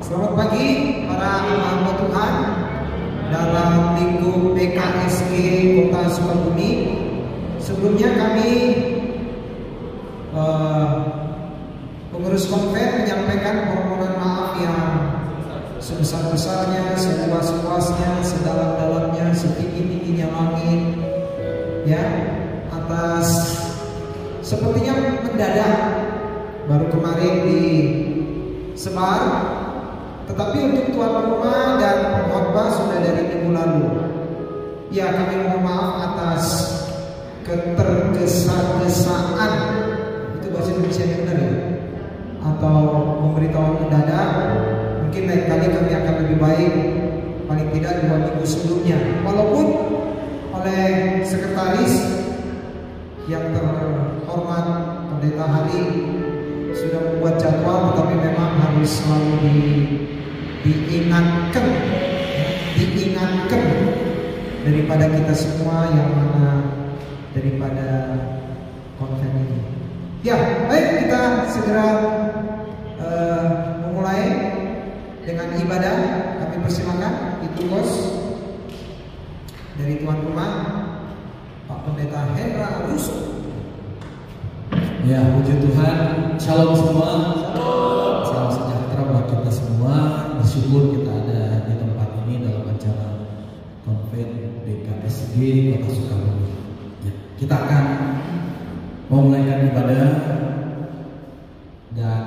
Selamat pagi para hamba Tuhan dalam lingkup PKSG Kota Sukabumi. Sebelumnya kami pengurus konven menyampaikan permohonan maaf yang sebesar-besarnya, seluas-luasnya, sedalam-dalamnya, setinggi-tingginya langit, ya, atas sepertinya mendadak baru kemarin disebar. Tetapi untuk tuan rumah dan pengkhotbah sudah dari minggu lalu. Ya, kami mohon maaf atas ketergesa-gesaan, itu bahasa Indonesia yang benar ya, atau pemberitahuan mendadak. Mungkin lain kali kami akan lebih baik, paling tidak 2 minggu sebelumnya. Walaupun oleh sekretaris yang terhormat Pendeta Hari sudah membuat jadwal, tetapi memang harus selalu diingatkan daripada kita semua yang mana daripada konven ini. Ya, baik, kita segera memulai dengan ibadah. Kami persilakan itu bos dari tuan rumah Pak Pendeta Hendra Russo. Ya, puji Tuhan. Shalom semua. Salam sejahtera buat kita semua. Bersyukur kita ada di tempat ini dalam acara konven PKSG Kota Sukabumi. Ya, kita akan memulaikan ibadah, dan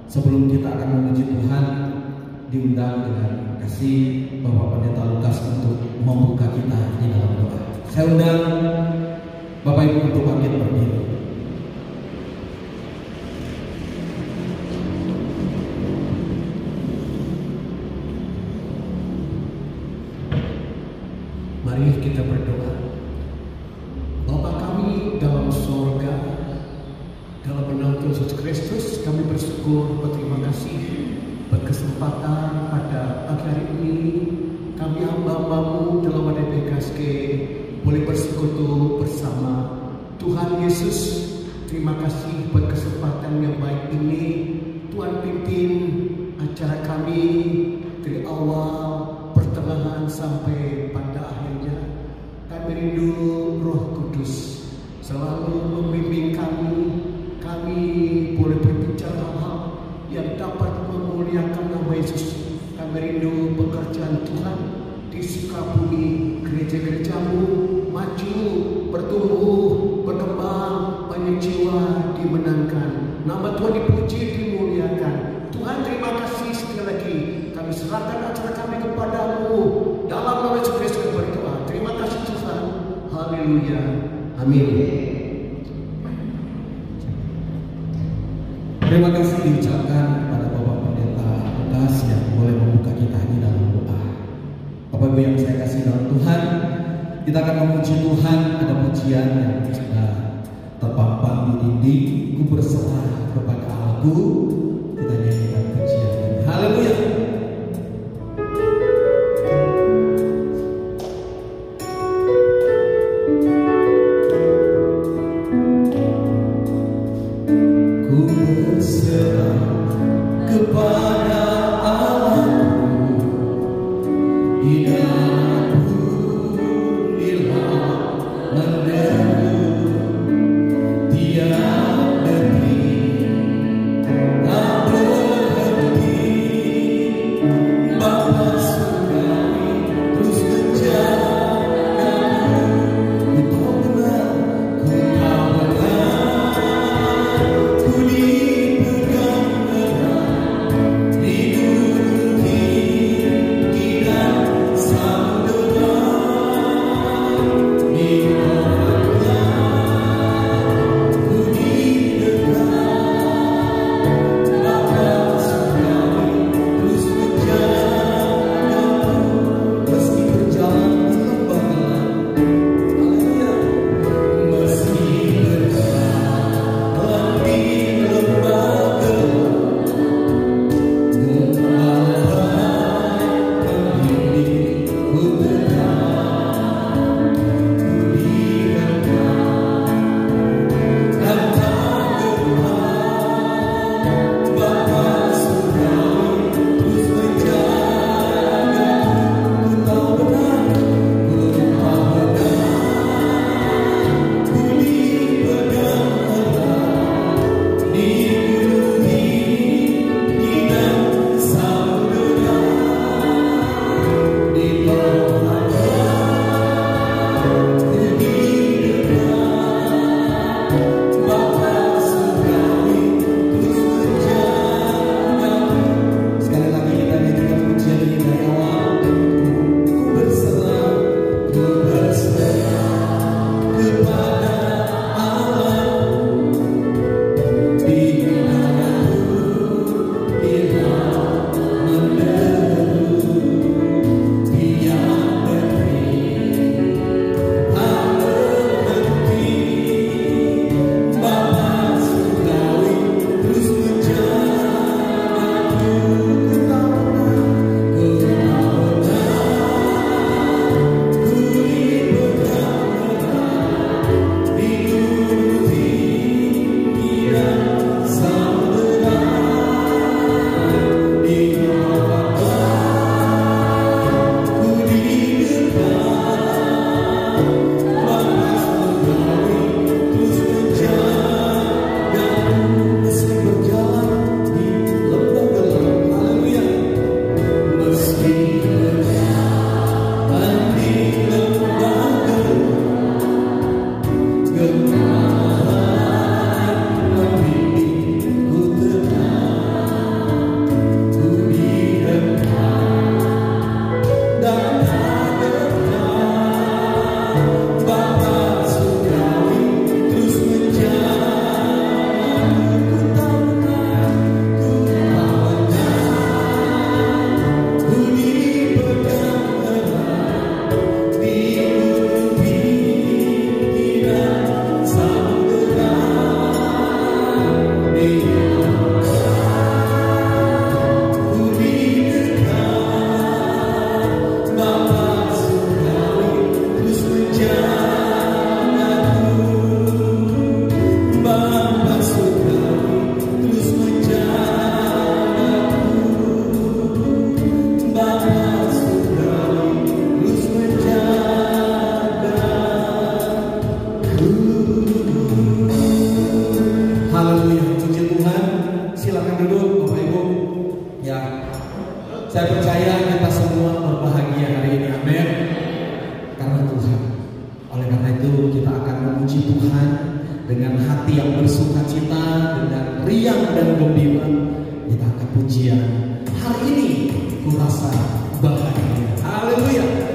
sebelum kita akan memuji Tuhan, diundang dengan kasih Bapak Pendeta Lukas untuk membuka kita di dalam doa. Saya undang Bapak Ibu untuk bangkit berdiri. Mari kita berdoa. Bapa kami dalam surga, dalam nama Tuhan Yesus Kristus, kami bersyukur, berterima kasih berkesempatan pada pagi hari ini kami hamba-Mu dalam wadah PKSG boleh bersekutu bersama Tuhan Yesus. Terima kasih buat kesempatan yang baik ini. Tuhan pimpin acara kami dari awal, pertengahan sampai pada akhirnya. Kami rindu Roh Kudus selalu membimbing kami. Kami boleh berbicara hal yang dapat memuliakan nama Yesus. Kami rindu pekerjaan Tuhan di Sukabumi, gereja-gereja-Mu maju, bertumbuh, berkembang, banyak jiwa dimenangkan. Nama Tuhan dipuji, dimuliakan. Tuhan, terima kasih sekali lagi. Kami serahkan acara kami kepadamu dalam nama Yesus Kristus berdoa. Terima kasih Tuhan. Haleluya. Amin. Terima kasih diucapkan kepada Bapak Pendeta Lukas yang boleh membuka kita di dalam doa. Bapak Ibu yang saya kasih dalam Tuhan, kita akan memuji Tuhan. Ada pujian yang sudah terpampang di dinding. Ku berserah kepada Aku. Kita nyanyikan pujian ini. Haleluya. Ku dipegang Saya percaya kita semua berbahagia hari ini, amin. Karena Tuhan. Oleh karena itu kita akan memuji Tuhan dengan hati yang bersukacita, dengan riang dan gembira. Kita akan pujian. Hari ini ku rasa bahagia. Haleluya.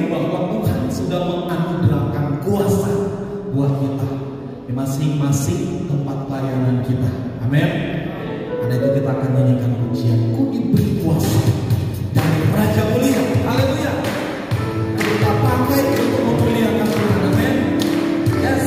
menyadari bahwa Tuhan sudah menganugerahkan kuasa buat kita di masing-masing tempat pelayanan kita. Amin. Karena itu kita akan nyanyikan pujian, Ku diberi kuasa dari Raja Mulia. Haleluya. Kita pakai untuk memuliakan Tuhan. Amin. Yes.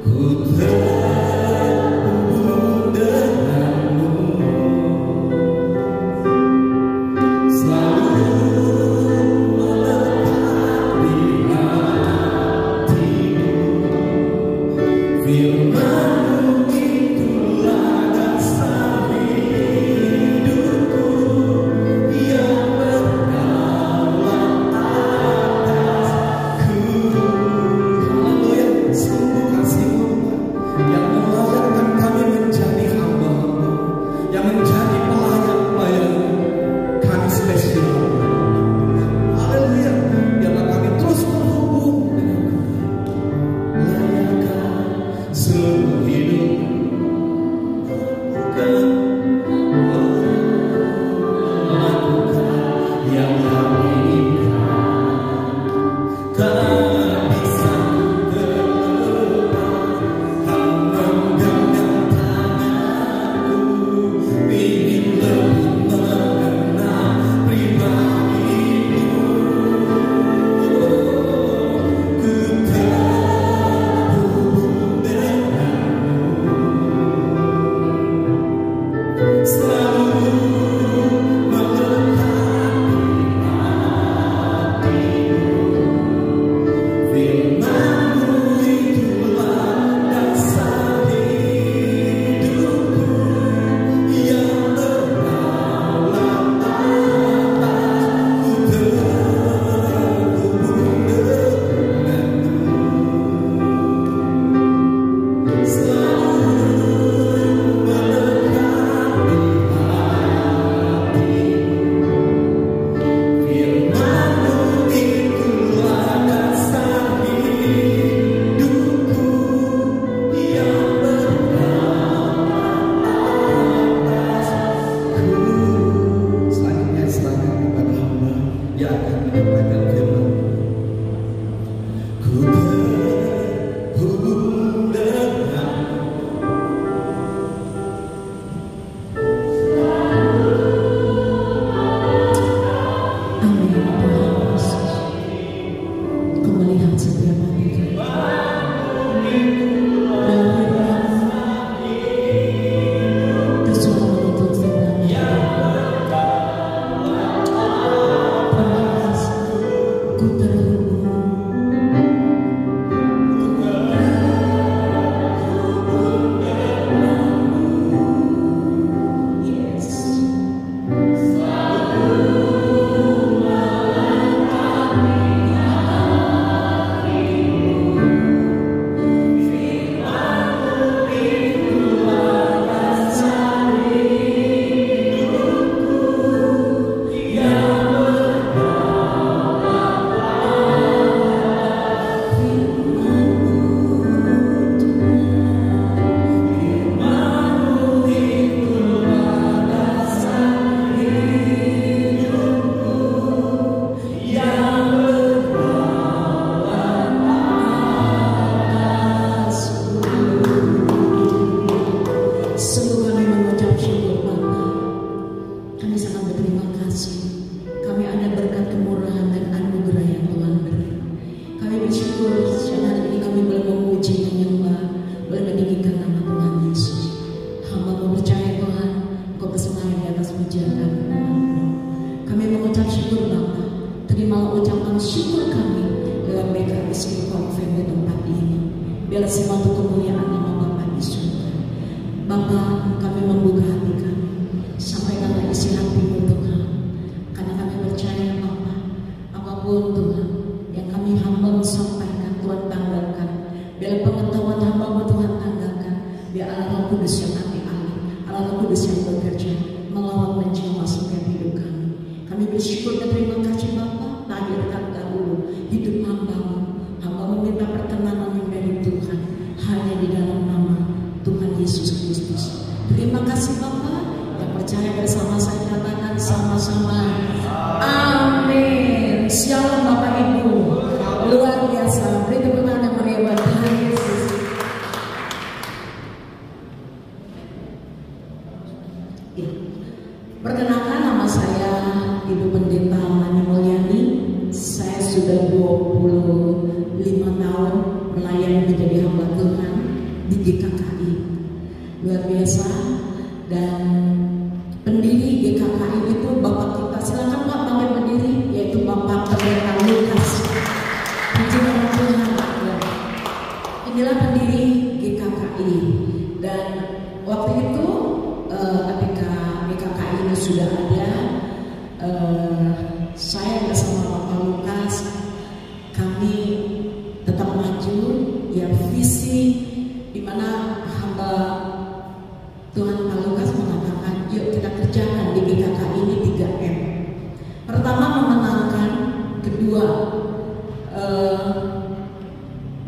Ku terhubung denganmu.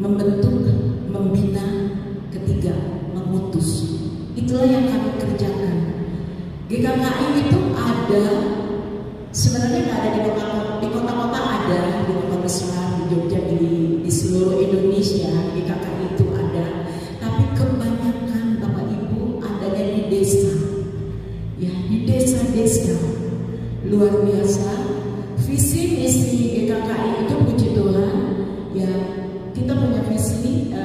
membentuk, membina, memutus. Itulah yang kami kerjakan GKKI itu ada, sebenarnya nggak ada di kota-kota ada, di kota besar, di Jogja, di seluruh Indonesia GKKI itu ada. Tapi kebanyakan Bapak Ibu adanya di desa, ya di desa-desa. Luar biasa. Visi misi GKKI itu puji Tuhan, ya kita punya visi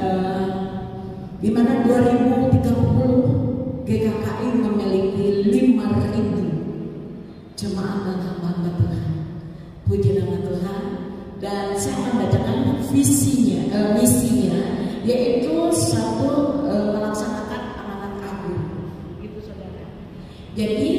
di mana 2030 GKKI memiliki 5.000 jemaat dan hamba Tuhan. Puji nama Tuhan. Dan saya akan bacakan misinya, yaitu satu, melaksanakan amanat agung. Gitu saudara. Jadi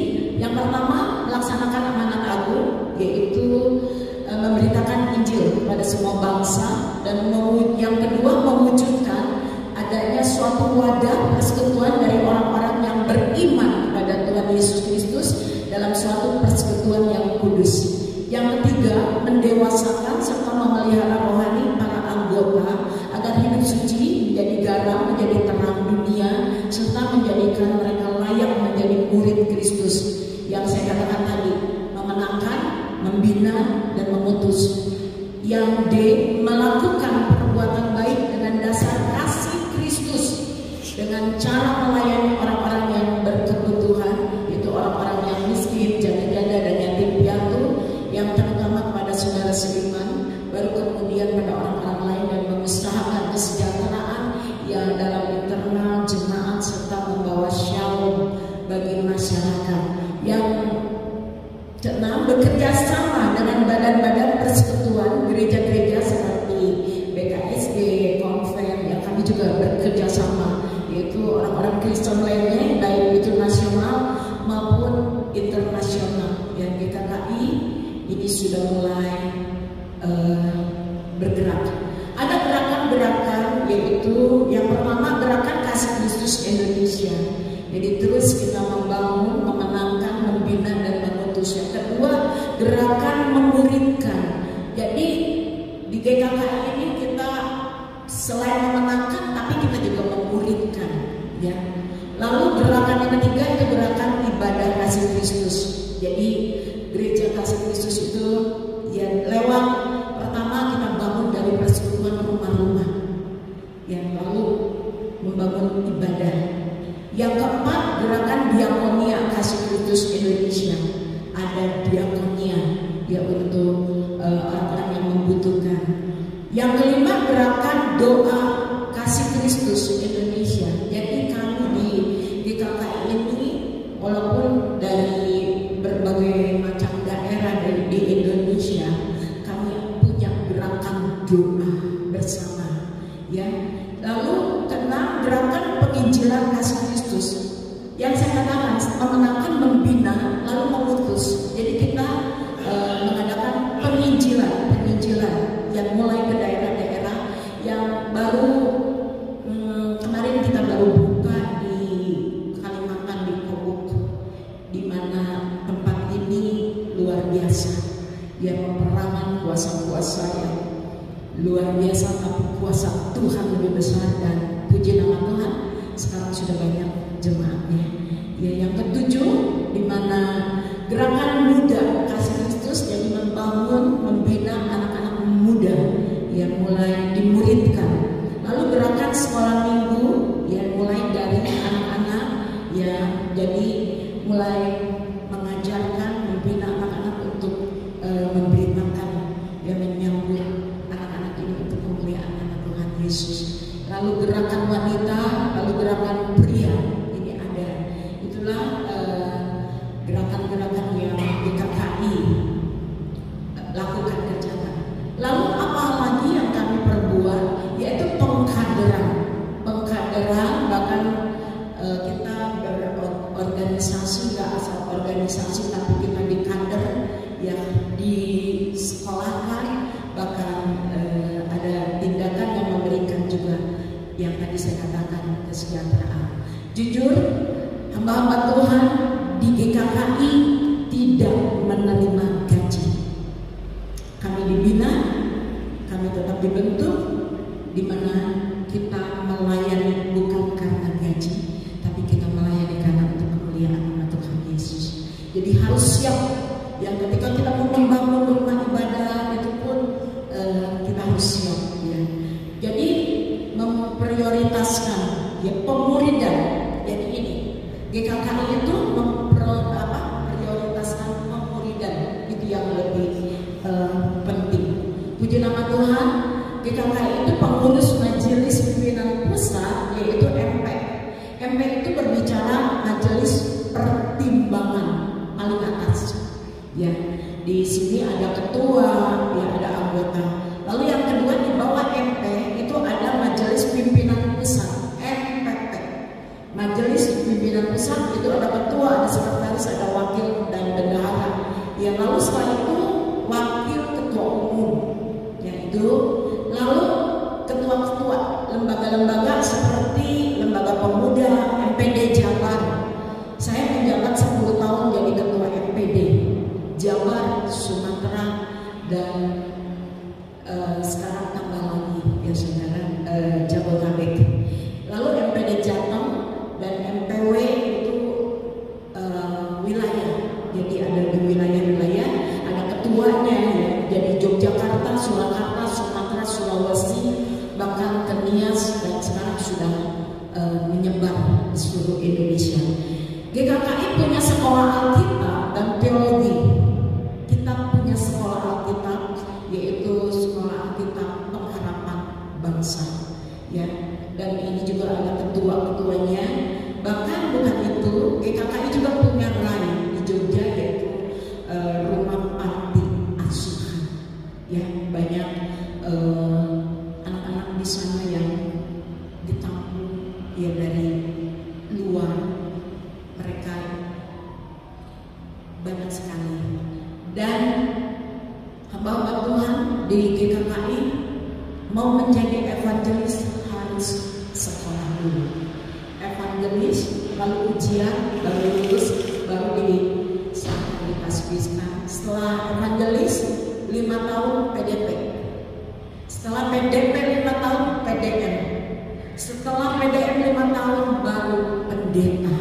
yang pertama melaksanakan amanat agung, yaitu memberitakan Injil kepada semua bangsa, dan yang kedua mewujudkan adanya suatu wadah persekutuan dari orang-orang yang beriman kepada Tuhan Yesus Kristus dalam suatu persekutuan yang kudus. Yang ketiga, mendewasakan serta memelihara rohani para anggota agar hidup suci, menjadi garam, menjadi terang dunia, serta menjadikan mereka layak menjadi murid Kristus. Yang saya katakan tadi, memenangkan, membina, dan memutus. Yang D, melakukan perbuatan baik dengan dasar kasih Kristus dengan cara melayani orang-orang yang berkebutuhan, yaitu orang-orang yang miskin, janda-janda, dan yatim piatu, yang terutama kepada saudara seiman, baru kemudian pada orang-orang lain, dan mengusahakan kesejahteraan ya dalam internal jemaat serta membawa shalom bagi masyarakat. Yang keenam, bekerja sama dengan badan-badan persekutuan gereja-gereja seperti BKSG, Konven, yang kami juga bekerja sama, yaitu orang-orang Kristen lainnya, baik itu nasional maupun internasional. Yang GKKI ini sudah mulai bergerak. Ada gerakan-gerakan, yaitu yang pertama gerakan kasih Kristus Indonesia. Jadi terus kita membangun, memenangkan, membina, dan memutus. Yang kedua, gerakan memuridkan. Jadi di GKKI ini kita selain memenangkan, tapi kita juga memuridkan, ya. Lalu gerakan yang ketiga itu gerakan ibadah kasih Kristus. Jadi gereja kasih Kristus itu ya lewat pertama kita bangun dari persekutuan rumah-rumah, ya, lalu membangun ibadah. Yang keempat, gerakan diakonia kasih Kristus Indonesia. Ada diakonia ya untuk orang-orang yang membutuhkan. Yang kelima, gerakan doa kasih Kristus Indonesia. Jadi kami di GKKI ini walaupun dari berbagai macam daerah di Indonesia, kami punya gerakan doa bersama, ya. Lalu keenam, gerakan penginjilan kasih Kristus. Yang saya katakan memenangkan, membina, lalu memutus. Jadi kita mengadakan penginjilan yang mulai ke daerah-daerah yang baru kemarin kita baru buka di Kalimantan, di Kobuk, di mana tempat ini luar biasa. Dia peperangan kuasa-kuasa yang luar biasa, tapi kuasa Tuhan lebih besar, dan puji nama Tuhan sekarang sudah banyak jemaatnya. Ya, yang ketujuh, di mana gerakan muda kasih Kristus, jadi membangun, membina anak-anak muda yang mulai dimuridkan. Lalu gerakan sekolah minggu, ya mulai dari anak-anak, ya jadi mulai mengajarkan, membina anak-anak untuk memberitakan, ya menyambut anak-anak ini untuk kemuliaan nama Tuhan Yesus. Lalu gerakan wanita, lalu gerakan pria, ini ada. Itulah gerakan-gerakan yang GKKI lakukan kerjakan. Lalu apa lagi yang kami perbuat, yaitu pengkaderan, bahkan kita berorganisasi, gak asal organisasi, tapi kita dikader, ya di sekolahkan, bahkan ada tindakan yang memberikan juga yang tadi saya katakan kesejahteraan. Jujur, hamba-hamba Tuhan di GKKI tidak menerima gaji. Kami dibina, kami tetap dibentuk, di mana kita melayani bukan karena gaji, tapi kita melayani karena untuk kemuliaan nama Tuhan Yesus. Jadi harus siap. Yang ketika kita mau membangun rumah ibadah itu pun kita harus siap. Ya. Jadi memprioritaskan ya pemuridan. Jadi ini GKKI itu memprioritaskan pemuridan, itu yang lebih penting. Puji nama Tuhan, GKKI itu pengurus Majelis Pimpinan Pusat, yaitu MP. MP itu berbicara Majelis Pertimbangan paling atas. Ya, di sini ada ketua, ya ada anggota. Lalu yang kedua di bawah MP itu ada Majelis Pimpinan Pusat, MPP. Majelis Pimpinan Pusat itu ada ketua, ada sekretaris, ada wakil dan bendahara. Ya, lalu setelah itu wakil ketua umum, yaitu lalu ketua-ketua lembaga-lembaga seperti Lembaga Pemuda, MPD Jabar. Saya menjabat 10 tahun jadi ketua MPD Jabar, Sumatera, dan sekarang tambah lagi ya saudara, Jabodetabek. Lalu MPD Jateng dan MPW itu wilayah. Jadi ada di wilayah-wilayah, ada ketuanya ya. Jadi Yogyakarta, Surakarta, Sumatera, Sulawesi, bahkan ke Nias, dan sekarang sudah menyebar di seluruh Indonesia. GKKI punya sekolah Alkitab dan teologi. Kita punya sekolah Alkitab, yaitu sekolah Alkitab Pengharapan Bangsa. Ya, dan ini juga ada ketua-ketuanya. Bahkan bukan itu, GKKI juga punya RAI di Jogja, yaitu Rumah Panti Asuhan. Ya, banyak anak-anak di sana yang ditampung ya dari luar. Mereka banyak sekali. Dan hamba-hamba Tuhan di GKKI mau menjadi evangelis harus sekolah dulu. Evangelis, lalu ujian, lalu lulus, baru ditasbihkan. Setelah evangelis 5 tahun PDP. Setelah PDP 5 tahun PDM. Setelah PDM 5 tahun baru pendeta.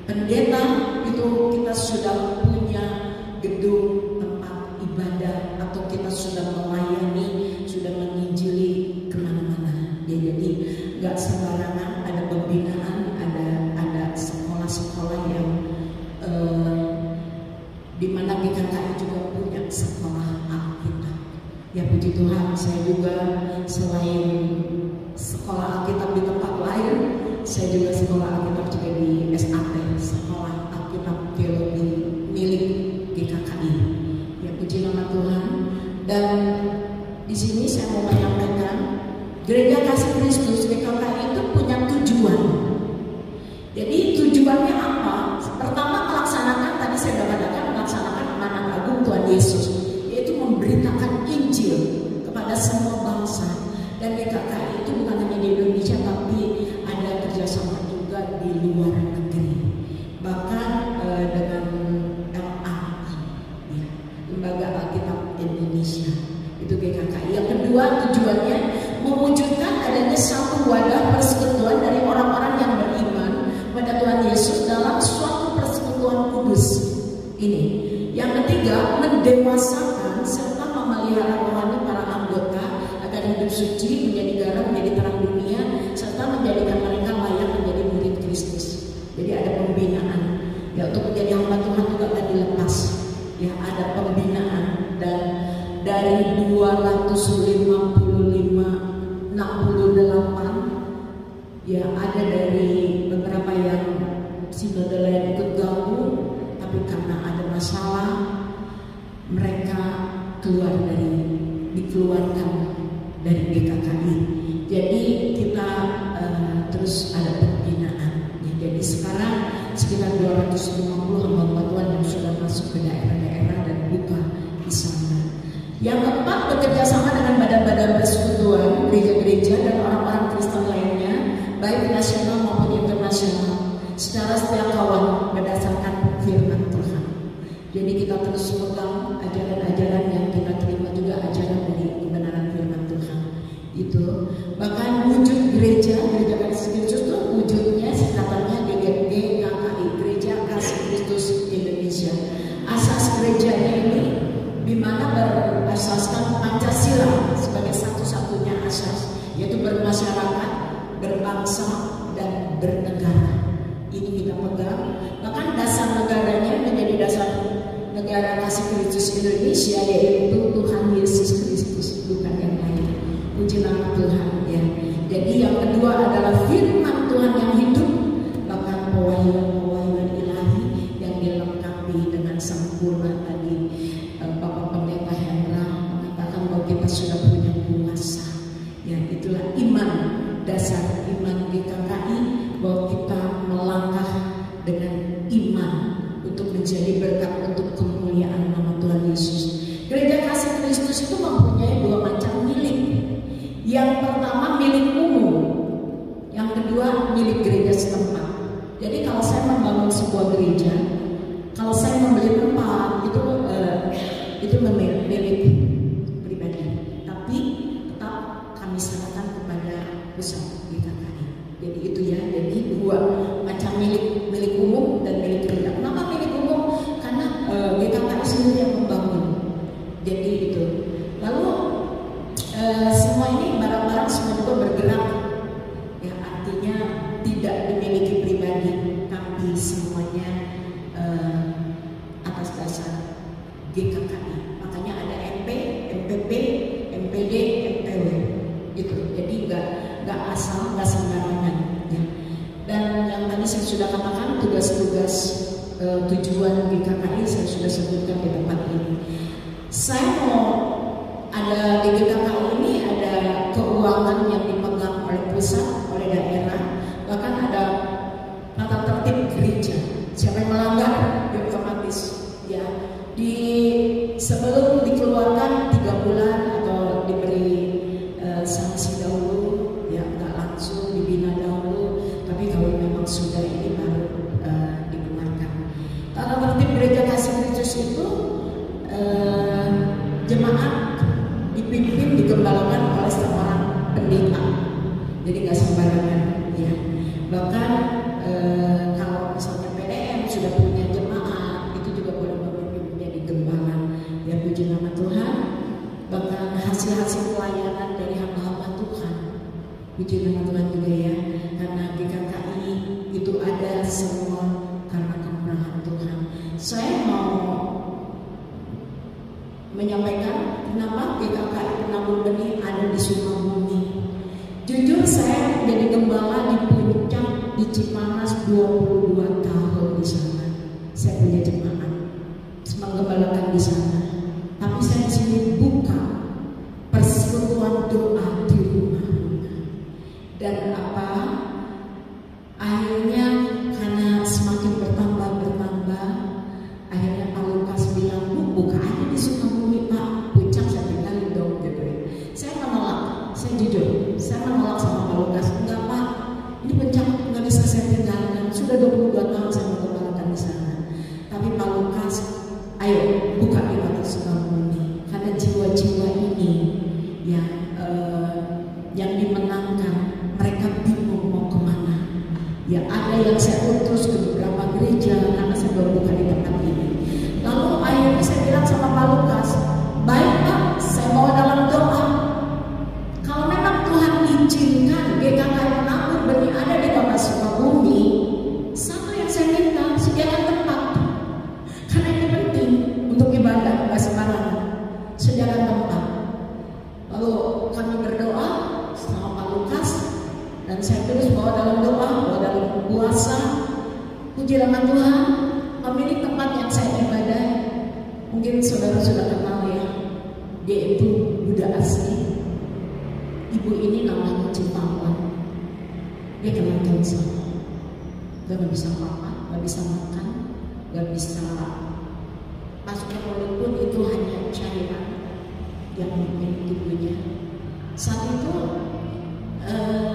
Pendeta itu kita sudah punya gedung tempat ibadah, atau kita sudah melayani, sudah menginjili kemana-mana. Ya, jadi nggak sembarangan, ada pembinaan, ada sekolah-sekolah yang di mana GKKI juga punya sekolah Alkitab. Ya puji Tuhan, saya juga selain sekolah Alkitab di tempat lain, saya juga sekolah Alkitab juga di SAT, Sekolah Alkitab Teologi milik GKKI. Ya puji nama Tuhan. Dan di sini saya mau menyampaikan, Gereja Kasih Kristus GKKI itu punya tujuan. Jadi tujuannya apa? Pertama, melaksanakan, tadi saya sudah katakan, melaksanakan amanat agung Tuhan Yesus, yaitu memberitakan Injil kepada semua bangsa. Dan GKKI itu bukan hanya di Indonesia, tapi ada kerjasama juga di luar negeri. Bahkan dengan LAI, ya, Lembaga Alkitab Indonesia, itu GKKI. Yang kedua, tujuannya mewujudkan adanya satu wadah persekutuan dari orang-orang yang beriman pada Tuhan Yesus dalam suatu persekutuan kudus. Ini. Yang ketiga, mendewasakan serta memelihara rohani para anggota agar hidup suci, menjadi garam, menjadi terang dunia, serta menjadikan mereka layak menjadi murid Kristus. Jadi ada pembinaan. Ya, untuk menjadi hamba Tuhan juga akan dilepas. Ya, ada pembinaan, dan dari 268 ya ada dari beberapa yang sinode lain ikut gabung, tapi karena ada masalah mereka dikeluarkan dari GKKI. Jadi kita terus ada pembinaan. Ya, jadi sekarang sekitar 250 hamba Tuhan yang sudah masuk ke daerah-daerah dan buka di sana. Yang keempat, bekerja sama dengan badan-badan persekutuan, gereja-gereja dan orang-orang Kristen lainnya, baik nasional maupun internasional, secara setia kawan berdasarkan firman Tuhan. Jadi kita terus pegang ajaran-ajaran yang kita terima, juga ajaran dari kebenaran firman Tuhan. Itu bahkan wujud gereja Kasih Kristus itu wujudnya singkatannya GKKI, Gereja Kasih Kristus Indonesia. gerejanya ini di mana berasaskan Pancasila sebagai satu-satunya asas, yaitu bermasyarakat, berbangsa, dan bernegara. Ini kita pegang. Bahkan dasar negaranya menjadi dasar negara kasih Kristus Indonesia, yaitu Tuhan Yesus Kristus, bukan yang lain. Puji nama Tuhan ya. Jadi yang kedua adalah firman Tuhan yang hidup, bahkan pewahyuan ilahi yang dilengkapi dengan sempurna. Tadi Bapak Pendeta Hendra mengatakan bahwa kita sudah punya kuasa. Ya, itulah iman, dasar iman GKKI, bahwa kita melangkah dengan iman untuk menjadi berkat untuk kemuliaan nama Tuhan Yesus. Gereja Kasih Kristus itu mempunyai dua macam milik. Yang pertama milik umum, yang kedua milik gereja setempat. Jadi kalau saya membangun sebuah gereja, kalau saya membeli tempat itu milik pribadi, tapi tetap kami serahkan kepada pusat GKKI. Jadi itu ya, jadi dua macam milik umum dan milik gereja. Kenapa milik umum? Karena GKKI sendiri yang membangun. Jadi itu. Lalu semua ini barang-barang semua juga bergerak, ya, artinya tidak dimiliki pribadi, tapi semuanya atas dasar GKKI. Makanya ada MP, MPP, MPD, MPW itu. Jadi nggak asal, nggak sembarangan ya. Dan yang tadi saya sudah katakan tugas-tugas tujuan GKKI saya sudah sebutkan di tempat ini. Saya mau ada di GKKI ini ada keuangan yang dipegang oleh pusat, oleh daerah, bahkan ada tata tertib gereja. Siapa yang melanggar dia otomatis ya sebelum dikeluarkan 3 bulan atau diberi sanksi dahulu, ya nggak langsung dibina dahulu, tapi kalau memang sudah ini baru dikeluarkan. Tata tertib gereja Kasih Kristus itu jemaat dipimpin, digembalakan oleh seorang pendeta. Jadi nggak sembarangan ya. Bahkan kalau misalnya PDM sudah punya jemaat, itu juga boleh memimpin menjadi gembala. Ya, puji nama Tuhan. Bahkan hasil-hasil pelayanan dari hamba-hamba Tuhan, puji nama Tuhan juga ya. Karena GKKI itu ada semua karena kemurahan Tuhan. Saya mau menyampaikan kenapa GKKI Penabur Benih ada di Sukabumi. Jujur saya jadi gembala di Puncak, di Cipanas 22 tahun di sana. Saya punya jemaat, menggembalakan di sana. Tapi saya di sini buka persekutuan doa di rumah-rumah. Dan apa? Akhirnya karena semakin bertambah, akhirnya Pak Lukas bilang, buka aja di Sukabumi Pak, Puncak saya tinggalin dong gitu ya. Saya menolak, saya jujur, saya menolak sama Pak Lukas. Enggak Pak, ini Puncak nggak bisa saya tinggalkan. Sudah 22 tahun saya menggembalakan di sana. Tapi Pak Lukas, ayo buka di kota Sukabumi, karena jiwa-jiwa ini yang dimenangkan, mereka bingung mau kemana. Ya ada yang saya utus ke beberapa gereja karena saya baru buka di tempat ini. Lalu akhirnya saya bilang sama Pak Lukas, baik Pak, saya mau dalam doa. Kalau memang Tuhan izinkan GKKI Penabur Benih ada di kota Sukabumi, satu yang saya minta, sediakan tempat. Karena ini penting untuk ibadah, nggak sembarangan. Sediakan tempat. Lalu kami berdoa sama Pak Lukas, dan saya terus bawa dalam doa, bawa dalam puasa. Puji nama Tuhan, pemilik tempat yang saya ibadah, mungkin saudara sudah kenal ya, dia itu Buddha asli. Ibu ini namanya Cipawan. Dia kena kanker, dia nggak bisa makan, nggak bisa makan, nggak bisa masuk ke mulut pun, itu hanya cairan yang memiliki tubuhnya. Saat itu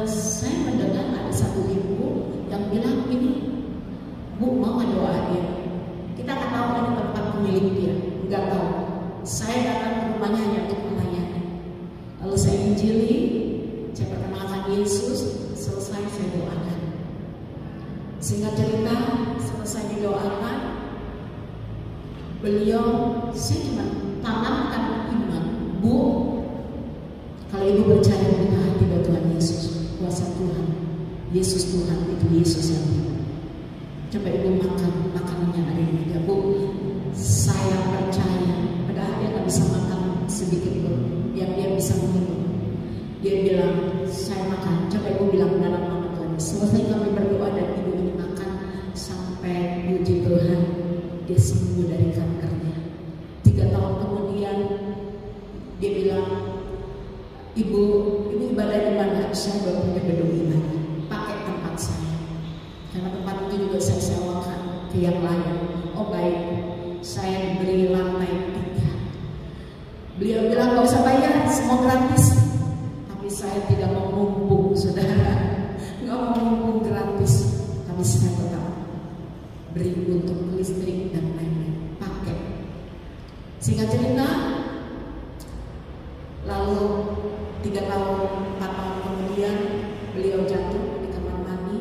saya mendengar ada satu ibu yang bilang, ini Bu mau doain. Kita nggak tahu ini tempat pemilik dia, nggak tahu. Saya datang ke rumahnya hanya untuk melayani. Lalu saya injili, saya perkenalkan Yesus, selesai saya doakan. Singkat cerita, selesai didoakan, beliau, saya cuma tanamkan iman, Bu, kalau ibu percaya dengan hati Tuhan Yesus, kuasa Tuhan, Yesus Tuhan, itu Yesus yang hidup. Coba ibu makan makanan yang ada di meja, Bu. Saya percaya, padahal dia nggak bisa makan sedikit pun, yang dia bisa minum. Dia bilang, saya makan. Coba ibu bilang dalam nama Tuhan. Selesai kami berdoa dan ibu ini makan sampai puji Tuhan, dia sembuh dari kankernya. 3 tahun kemudian dia bilang, ibu ibadah di mana? Saya baru punya gedung ibadah, pakai tempat saya. Karena tempat itu juga saya sewakan ke yang lain. Oh baik, saya beri lantai 3. Beliau bilang gak usah bayar, semua gratis. Tapi saya tidak mau mumpung, saudara. Gak mau mumpung gratis. Tapi saya tetap beri untuk listrik dan lain-lain, pakai. Singkat cerita, lalu 3 tahun, 4 tahun kemudian beliau jatuh di kamar mandi.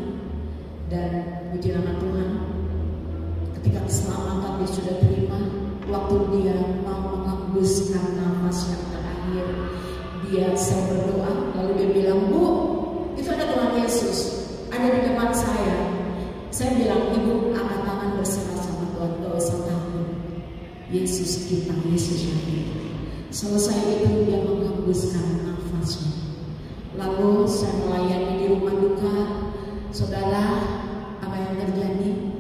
Dan puji nama Tuhan, ketika keselamatan dia sudah terima, waktu dia mau menghembuskan nafas yang terakhir, saya berdoa, lalu dia bilang, Bu, itu ada Tuhan Yesus ada di depan saya. Saya bilang, Ibu angkat tangan berserah sama Tuhan, gak usah takut. Yesus kita, Yesus yang hidup. Selesai itu dia menghembuskan nafasnya. Lalu saya melayani di rumah duka. Saudara, apa yang terjadi?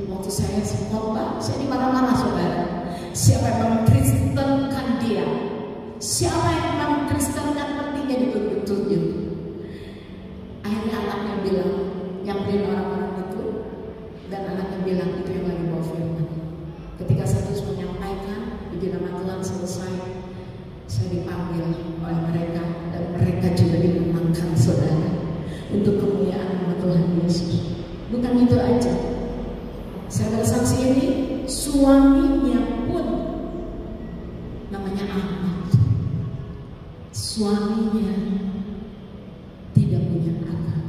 Waktu saya khotbah, saya dimarah-marah, saudara. Siapa yang mengkristenkan dia? Siapa yang mengkristenkan artinya ditunjuk? Akhirnya anaknya bilang, yang beri orang-orang itu, dan anaknya bilang itu yang lagi bawa firman. Ketika saya terus menyampaikan, puji nama Tuhan selesai, saya dipanggil oleh mereka dan mereka juga dimenangkan, saudara, untuk kemuliaan nama Tuhan Yesus. Bukan itu aja, saya bersaksi ini, suaminya pun namanya Ahmad. Suaminya tidak punya agama.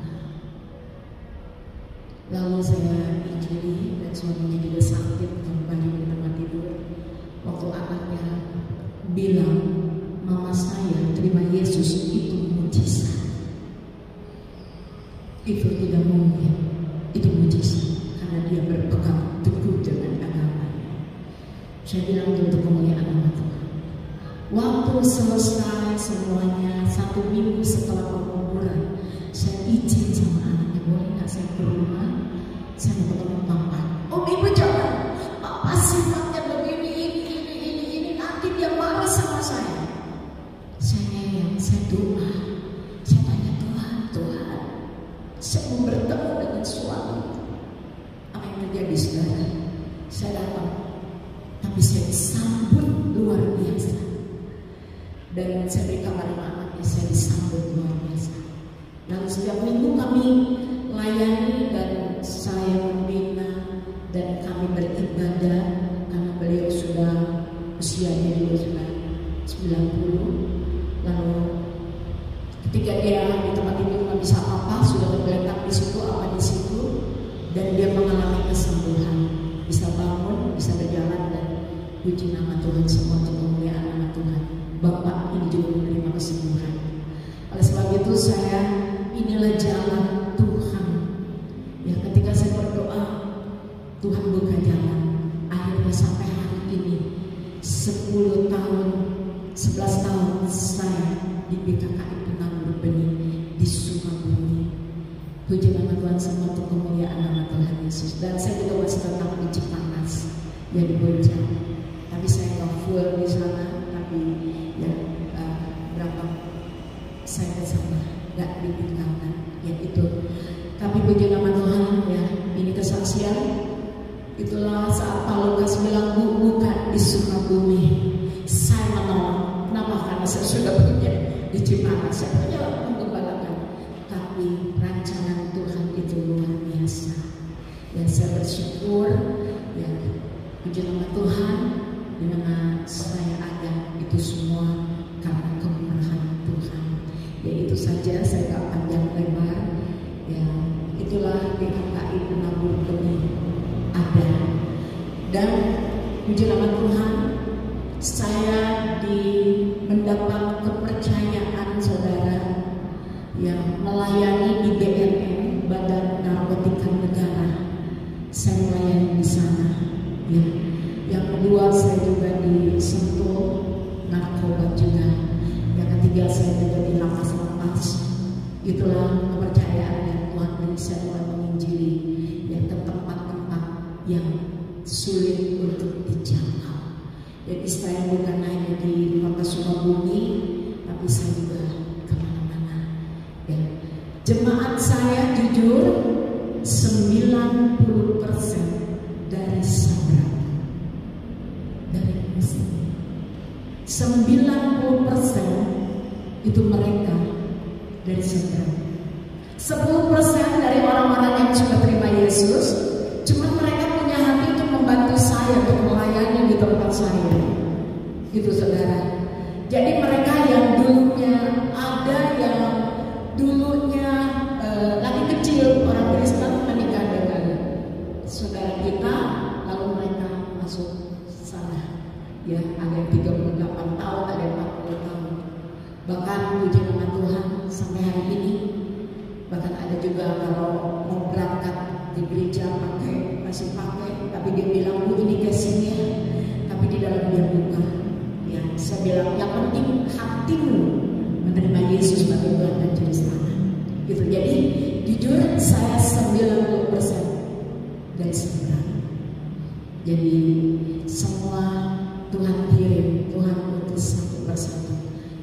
Lalu saya injili dan suaminya juga sakit kembali di tempat tidur. Waktu anaknya bilang, mama saya terima Yesus, itu mujizat. Itu tidak mungkin, itu mujizat karena dia berpegang teguh dengan agama. Saya bilang itu untuk kemuliaan nama Tuhan. Waktu selesai semuanya, 1 minggu setelah penguburan, saya izin sama anaknya, boleh nggak saya ke rumah? Saya mau ketemu papa. Oh ibu jangan, papa sifatnya begini, ini, nanti dia marah sama saya. Saya doa, saya tanya Tuhan, saya mau bertemu dengan suami. Apa yang terjadi, saudara? Saya datang, tapi saya disambut luar biasa. Dan saya beri kabar anaknya, saya disambut luar biasa. Dan setiap minggu kami layani dan saya membina dan kami beribadah karena beliau sudah usianya juga sudah 90. Lalu ketika dia di tempat itu nggak bisa apa, sudah tergeletak di situ apa di situ, dan dia mengalami kesembuhan, bisa bangun, bisa berjalan, dan puji nama Tuhan, semua untuk kemuliaan nama Tuhan. Bapak ini juga menerima kesembuhan. Oleh sebab itu inilah jalan Tuhan. Ya, ketika saya berdoa, Tuhan buka jalan. Akhirnya sampai hari ini 11 tahun saya di PKKI Penanggung Benih di Sukabumi. Puji nama Tuhan semua untuk kemuliaan nama Tuhan Yesus. Dan saya juga masih tetap di Cipanas, ya di Bojang. Tapi saya nggak full di sana. Tapi ya berapa saya ke sana nggak ditinggalkan, ya itu. Tapi puji nama Tuhan, ya ini kesaksian. Itulah saat Pak Lukas bilang, Bu, bukan di Sukabumi. Saya menolak. Kenapa? Karena saya sudah punya di Cipanas, saya punya menggembalakan. Tapi rancangan Tuhan itu luar biasa. Ya saya bersyukur, ya puji nama Tuhan, di mana saya ada itu semua karena kemurahan Tuhan. Ya itu saja, saya gak panjang lebar. Ya itulah PKKI Penanggung Benih ada. Dan Puji nama Tuhan, saya mendapat kepercayaan saudara yang melayani di BNN, Badan Narkotika Negara. Saya melayani di sana. Ya. Yang kedua, saya juga disentuh narkoba juga. Yang ketiga, saya juga di lapas-lapas. Itulah kepercayaan yang Tuhan beri saya mulai menginjili yang ke tempat-tempat yang sulit untuk dijangkau. Jadi saya bukan hanya di Kota Sukabumi, tapi saya juga kemana-mana. Ya. Jemaat saya jujur 90% dari Sabra, dari Muslim. 90% itu mereka dari Sabra. 10% dari orang-orang yang sudah terima Yesus, cuma mereka punya hati untuk membantu saya, untuk melayani di tempat saya. Itu saudara. Jadi mereka yang dulunya ada, yang dulunya lagi kecil orang Kristen menikah dengan saudara kita, lalu mereka masuk sana. Ya, ada yang 38 tahun, ada yang 40 tahun. Bahkan puji nama Tuhan sampai hari ini. Bahkan ada juga kalau mau berangkat di gereja masih pakai, tapi dia bilang, Bu, ini casingnya, tapi di dalam dia buka. Ya, saya bilang yang penting hatimu menerima Yesus sebagai Tuhan dan Juru Selamat. Gitu. Jadi jujur saya 90% dari Sabra. Jadi semua Tuhan kirim, Tuhan utus satu persatu,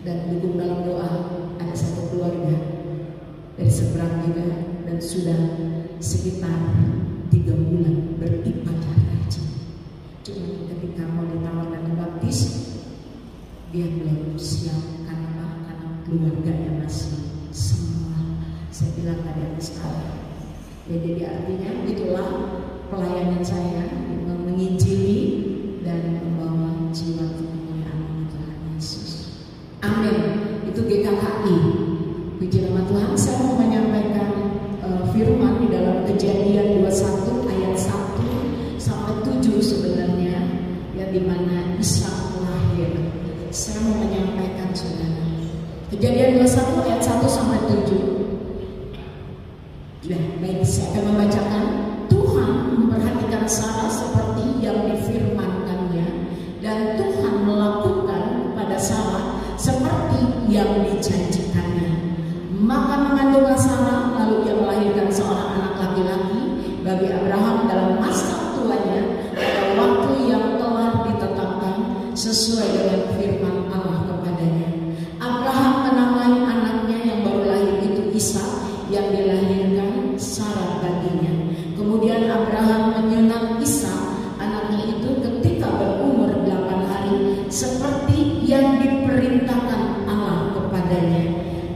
dan dukung dalam doa. Ada satu keluarga dari seberang juga, dan sudah sekitar 3 bulan beribadah rajin. Cuma ketika mau ditawarkan dibaptis, dia belum siap karena keluarganya masih semua. Saya bilang ada yang salah. Ya, jadi artinya itulah pelayanan saya, menginjili dan membawa jiwa kemuliaan Tuhan Yesus. Amin. Itu GKKI. Puji nama Tuhan. Saya mau menyampaikan firman di dalam Kejadian 21 ayat 1 sampai 7 sebenarnya, ya, di mana Ishak lahir. Saya mau menyampaikan saudara. Kejadian 21 ayat 1 sampai 7. Ya, baik, saya akan membacakan. Tuhan memperhatikan Sarah seperti yang difirmankannya, dan Tuhan melakukan pada Sarah seperti yang dijanjikannya. Maka mengandunglah Sarah, lalu ia melahirkan seorang anak laki-laki bagi Abraham dalam masa tuanya pada waktu yang telah ditetapkan sesuai dengan firman Allah kepadanya. Abraham menamai anaknya yang baru lahir itu Ishak, yang dilahirkan Sarah baginya. Kemudian Abraham menyenang Ishak anaknya itu ketika berumur 8 hari seperti yang diperintahkan Allah kepadanya.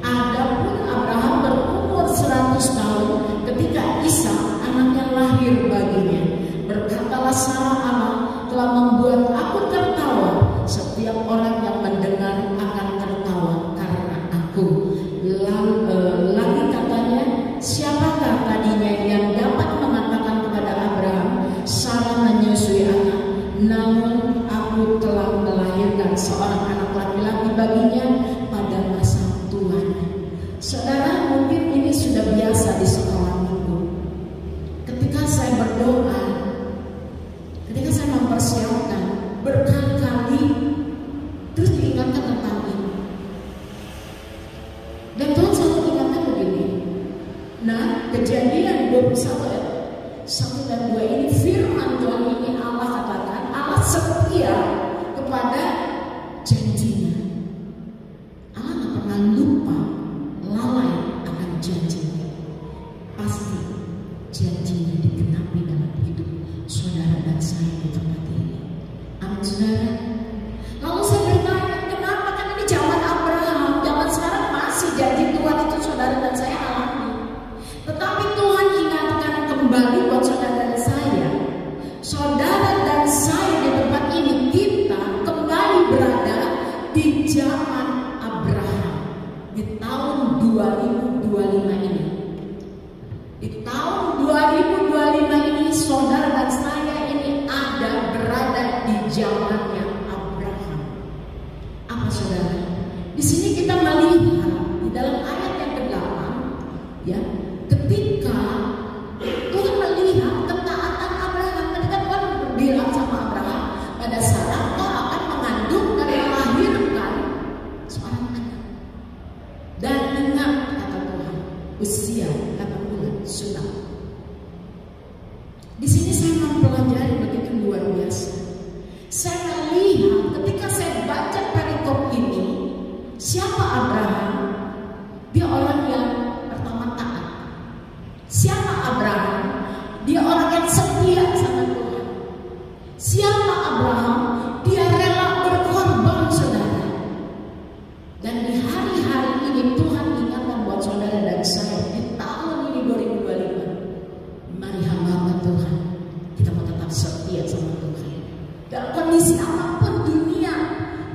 Adapun Abraham berumur 100 tahun ketika Ishak anaknya lahir baginya. Berkatalah Sarah, Allah telah membuat aku tertawa. Setiap orang yang mendengar akan tertawa karena aku. Lagi katanya, siapakah tadinya yang dapat mengatakan kepada Abraham, Sarah menyusui anak, namun aku telah melahirkan seorang anak laki-laki baginya pada masa tuanya. Saudara, mungkin ini sudah biasa di sekolah minggu. Ketika saya berdoa, ketika saya mempersiapkan berkali-kali, terus diingatkan tentang ini. Dan Tuhan selalu ingatkan begini. Nah, Kejadian 21 ayat 1 dan 2 ini firman Tuhan ini Allah katakan, Allah setia kepada janjinya. Allah tak pernah lupa, lalai akan janjinya. Pasti janjinya digenapi dalam hidup saudara dan saya di tempat ini. Amin saudara. Lalu saya bertanya, kenapa? Kan ini zaman Abraham, zaman sekarang masih janji Tuhan itu saudara dan saya alami. Tetapi Tuhan ingatkan kembali buat saudara dan saya. Saudara dan saya di tempat ini, kita kembali berada di zaman Abraham. Di tahun 2025 ini. Di tahun 2025 ini saudara dan saya ini ada bilang sama Abraham, pada Sarah kau akan mengandung dan melahirkan seorang anak. Dan ingat kata Tuhan, usia 8 bulan sunat. Di sini saya mempelajari begitu luar biasa. Saya lihat ketika saya baca perikop ini, siapa Abraham? Dia orang yang pertama taat. Siapa Abraham? Dia orang yang setia sama Tuhan. Siapa Abraham? Dia rela berkorban, saudara. Dan di hari-hari ini Tuhan ingatkan buat saudara dan saya di tahun ini 2025. Mari hamba Tuhan, kita mau tetap setia sama Tuhan. Dalam kondisi apapun dunia,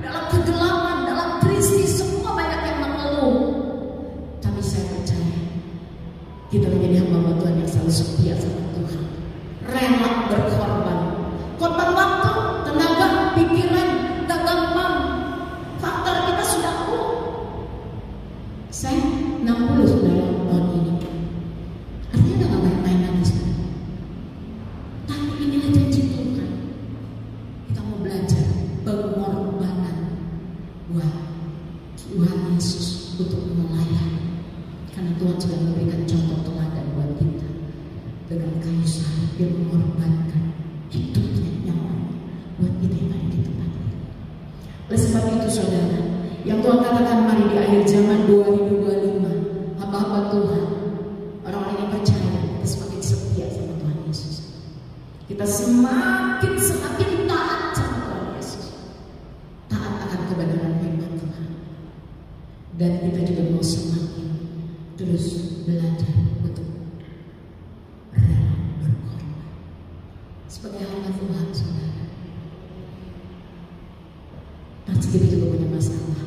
dalam kegelapan, dalam krisis, semua banyak yang mengeluh. Tapi saya percaya kita menjadi hamba Tuhan yang selalu setia sama Tuhan, rela berkorban. Korban waktu, tenaga, pikiran, gak gampang. Faktor kita sudah saya 60 saudara tahun ini. Artinya udah gak main-main lagi saudara. Tapi inilah janji Tuhan. Kita mau belajar pengorbanan buat Tuhan Yesus untuk melayani. Karena Tuhan sudah memberikan contoh teladan buat kita. Dengan kayu salib dia mengorbankan hidupnya, nyawanya buat kita yang ada di tempat ini. Oleh sebab itu saudara, yang Tuhan katakan mari di akhir zaman 2025, hamba-hamba Tuhan, orang-orang yang percaya, kita semakin setia sama Tuhan Yesus. Kita semakin taat sama Tuhan Yesus, taat akan kebenaran firman Tuhan. Dan kita juga mau semakin terus belajar untuk rela berkorban sebagai hamba Tuhan, saudara. Pasti kita juga punya masalah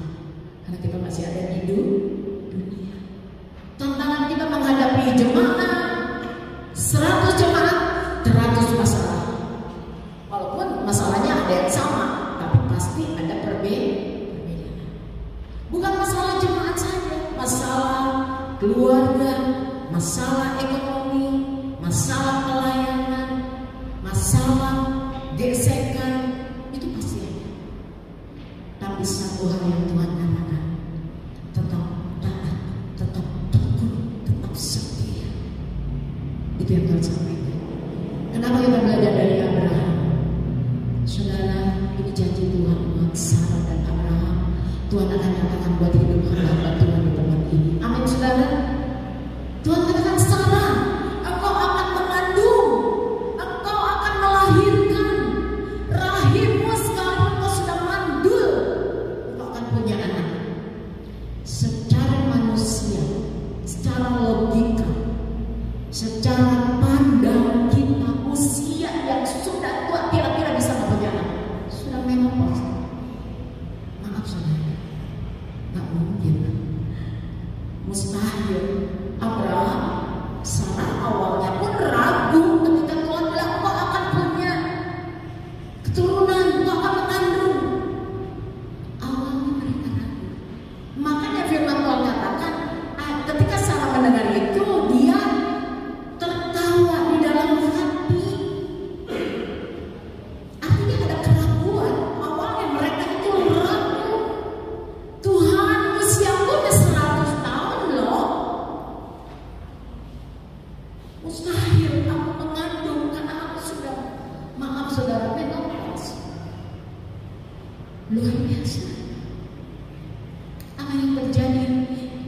karena kita masih ada di dunia. Tantangan kita menghadapi jemaat 100 jemaat 100 masalah. Walaupun masalahnya ada yang sama, tapi pasti ada perbedaan. Bukan masalah jemaat saja, masalah keluarga, masalah ekonomi, masalah pelayanan, masalah gesekan, itu pasti ada. Tapi satu hal yang Tuhan katakan, tetap taat, tetap tekun, tetap setia. Itu yang Tuhan sampaikan. Kenapa kita belajar dari Abraham? Saudara, ini janji Tuhan buat Sarah dan Abraham. Tuhan akan nyatakan buat hidup hamba Tuhan di tempat ini. Amin, saudara. Tuhan katakan, Sarah, engkau akan mengandung, engkau akan melahirkan. Rahimmu sekalipun kau sudah mandul, engkau akan punya anak. Secara manusia, secara logika, secara pandang kita, usia yang sudah tua kira-kira bisa nggak punya anak? Sudah menopause. Maaf saudara, nggak mungkin, mustahil. Abraham, Sarah awalnya pun ragu ketika Tuhan bilang engkau akan punya keturunan, engkau akan mengandung. Awalnya mereka ragu. Makanya firman Tuhan katakan, ketika Sarah mendengar itu, dia tertawa di dalam hati. Artinya ada keraguan. Awalnya mereka itu ragu. Tuhan, usiaku udah 100 tahun loh. Mustahil aku mengandung karena aku sudah, maaf saudara, menopause. Luar biasa. Apa yang terjadi?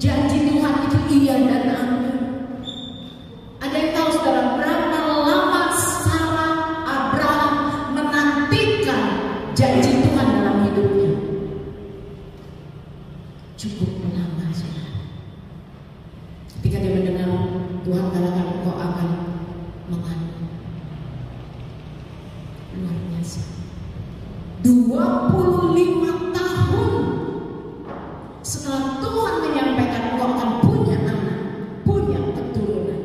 Janji Tuhan itu iya dan amin. Ada yang tahu saudara berapa lama Sarah Abraham menantikan janji Tuhan dalam hidupnya? Cukup lama saudara. Ketika dia mendengar Tuhan katakan engkau akan mengandung, luar biasa. 25 tahun setelah Tuhan menyampaikan engkau akan punya anak, punya keturunan,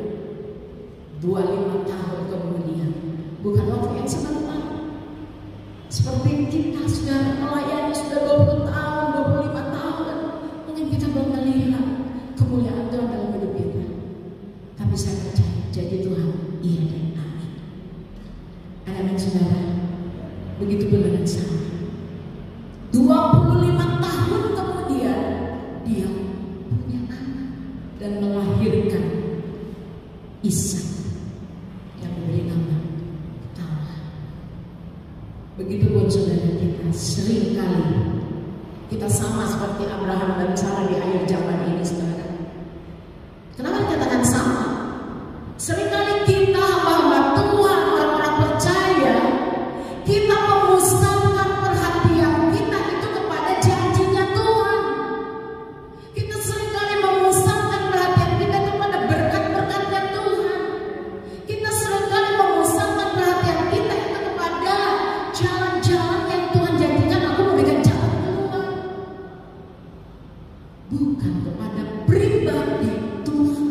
25 tahun kemudian, bukan waktu yang sebentar. Seperti kita sudah melayani sudah 20 tahun, 25 tahun, mungkin kita belum melihat kemuliaan Tuhan dalam hidup kita. Tapi saya percaya janji Tuhan iya dan amin. Amin saudara. Begitu pula dengan Sarah. 25 tahun kemudian dia punya anak dan melahirkan Ishak yang diberi nama Tama. Begitu pun saudara kita, seringkali kita sama seperti Abraham dan Sarah di akhir zaman ini, saudara. Kenapa dikatakan sama? Seringkali kita hamba-hamba Tuhan, orang-orang percaya, kita memusatkan perhatian kita itu kepada janjinya Tuhan. Kita seringkali memusatkan perhatian kita kepada berkat-berkatnya Tuhan. Kita seringkali memusatkan perhatian kita itu kepada jalan-jalan yang Tuhan janjikan. Aku memberikan jalan keluar, bukan kepada pribadi Tuhan.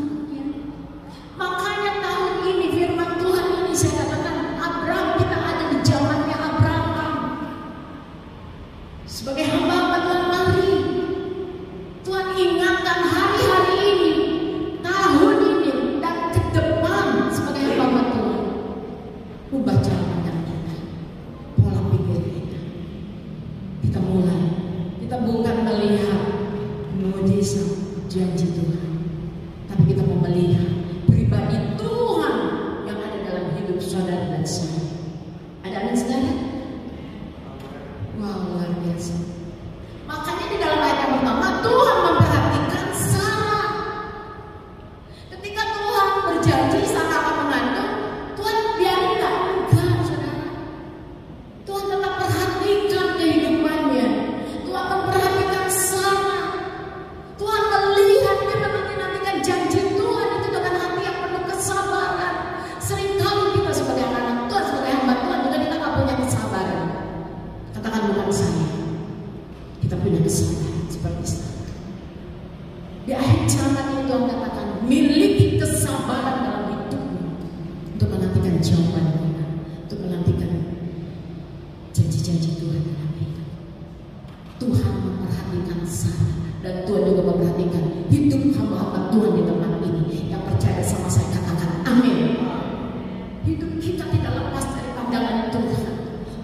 Makanya tahun ini firman Tuhan ini saya katakan, Abraham, kita ada di zamannya Abraham. Sebagai hamba-hamba Tuhan, mari Tuhan ingatkan hari-hari ini, tahun ini, dan ke depan sebagai hamba-hamba Tuhan. Ubah cara pandang kita, pola pikir kita. Kita mulai, kita bukan melihat mujizat janji Tuhan, tapi kita mau melihat pribadi Tuhan yang ada dalam hidup saudara dan saya. Ada amin saudara? Wow, luar biasa. Makanya di dalam ayat yang pertama Tuhan memperhatikan Sarah. Ketika Tuhan berjanji Sarah akan mengandung, Tuhan biarin enggak? Enggak, saudara. Tuhan tetap perhatikan kehidupannya. Tuhan memperhatikan Sarah. Tuhan melihat, dia menanti-nantikan janji Tuhan itu dengan hati yang penuh kesabaran. Seringkali kita sebagai anak-anak Tuhan, sebagai hamba Tuhan juga kita gak punya kesabaran. Katakan bukan saya, kita punya kesabaran seperti Sarah. Di akhir zaman ini Tuhan katakan, miliki kesabaran dalam hidupmu untuk menantikan jawaban Tuhan, untuk menantikan janji-janji Tuhan dalam hidup. Tuhan memperhatikan Sarah, dan Tuhan juga memperhatikan hidup hamba-hamba Tuhan di tempat ini. Yang percaya sama saya katakan amin. Hidup kita tidak lepas dari pandangan Tuhan.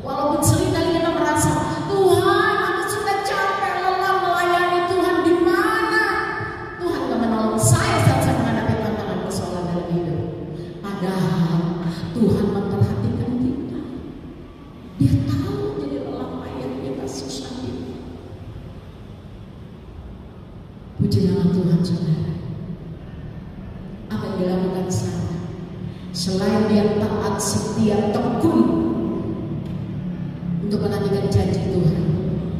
Walaupun seringkali kita merasa, Tuhan, aku sudah capek lelah melayani Tuhan, di mana Tuhan gak menolong saya saat saya menghadapi tantangan persoalan dalam hidup. Padahal Tuhan memperhatikan kita. Dia tahu jadi lelah payah kita susah ini. Puji nama Tuhan, saudara. Apa yang dilakukan Sarah? Selain dia taat, setia, tekun untuk menantikan janji Tuhan,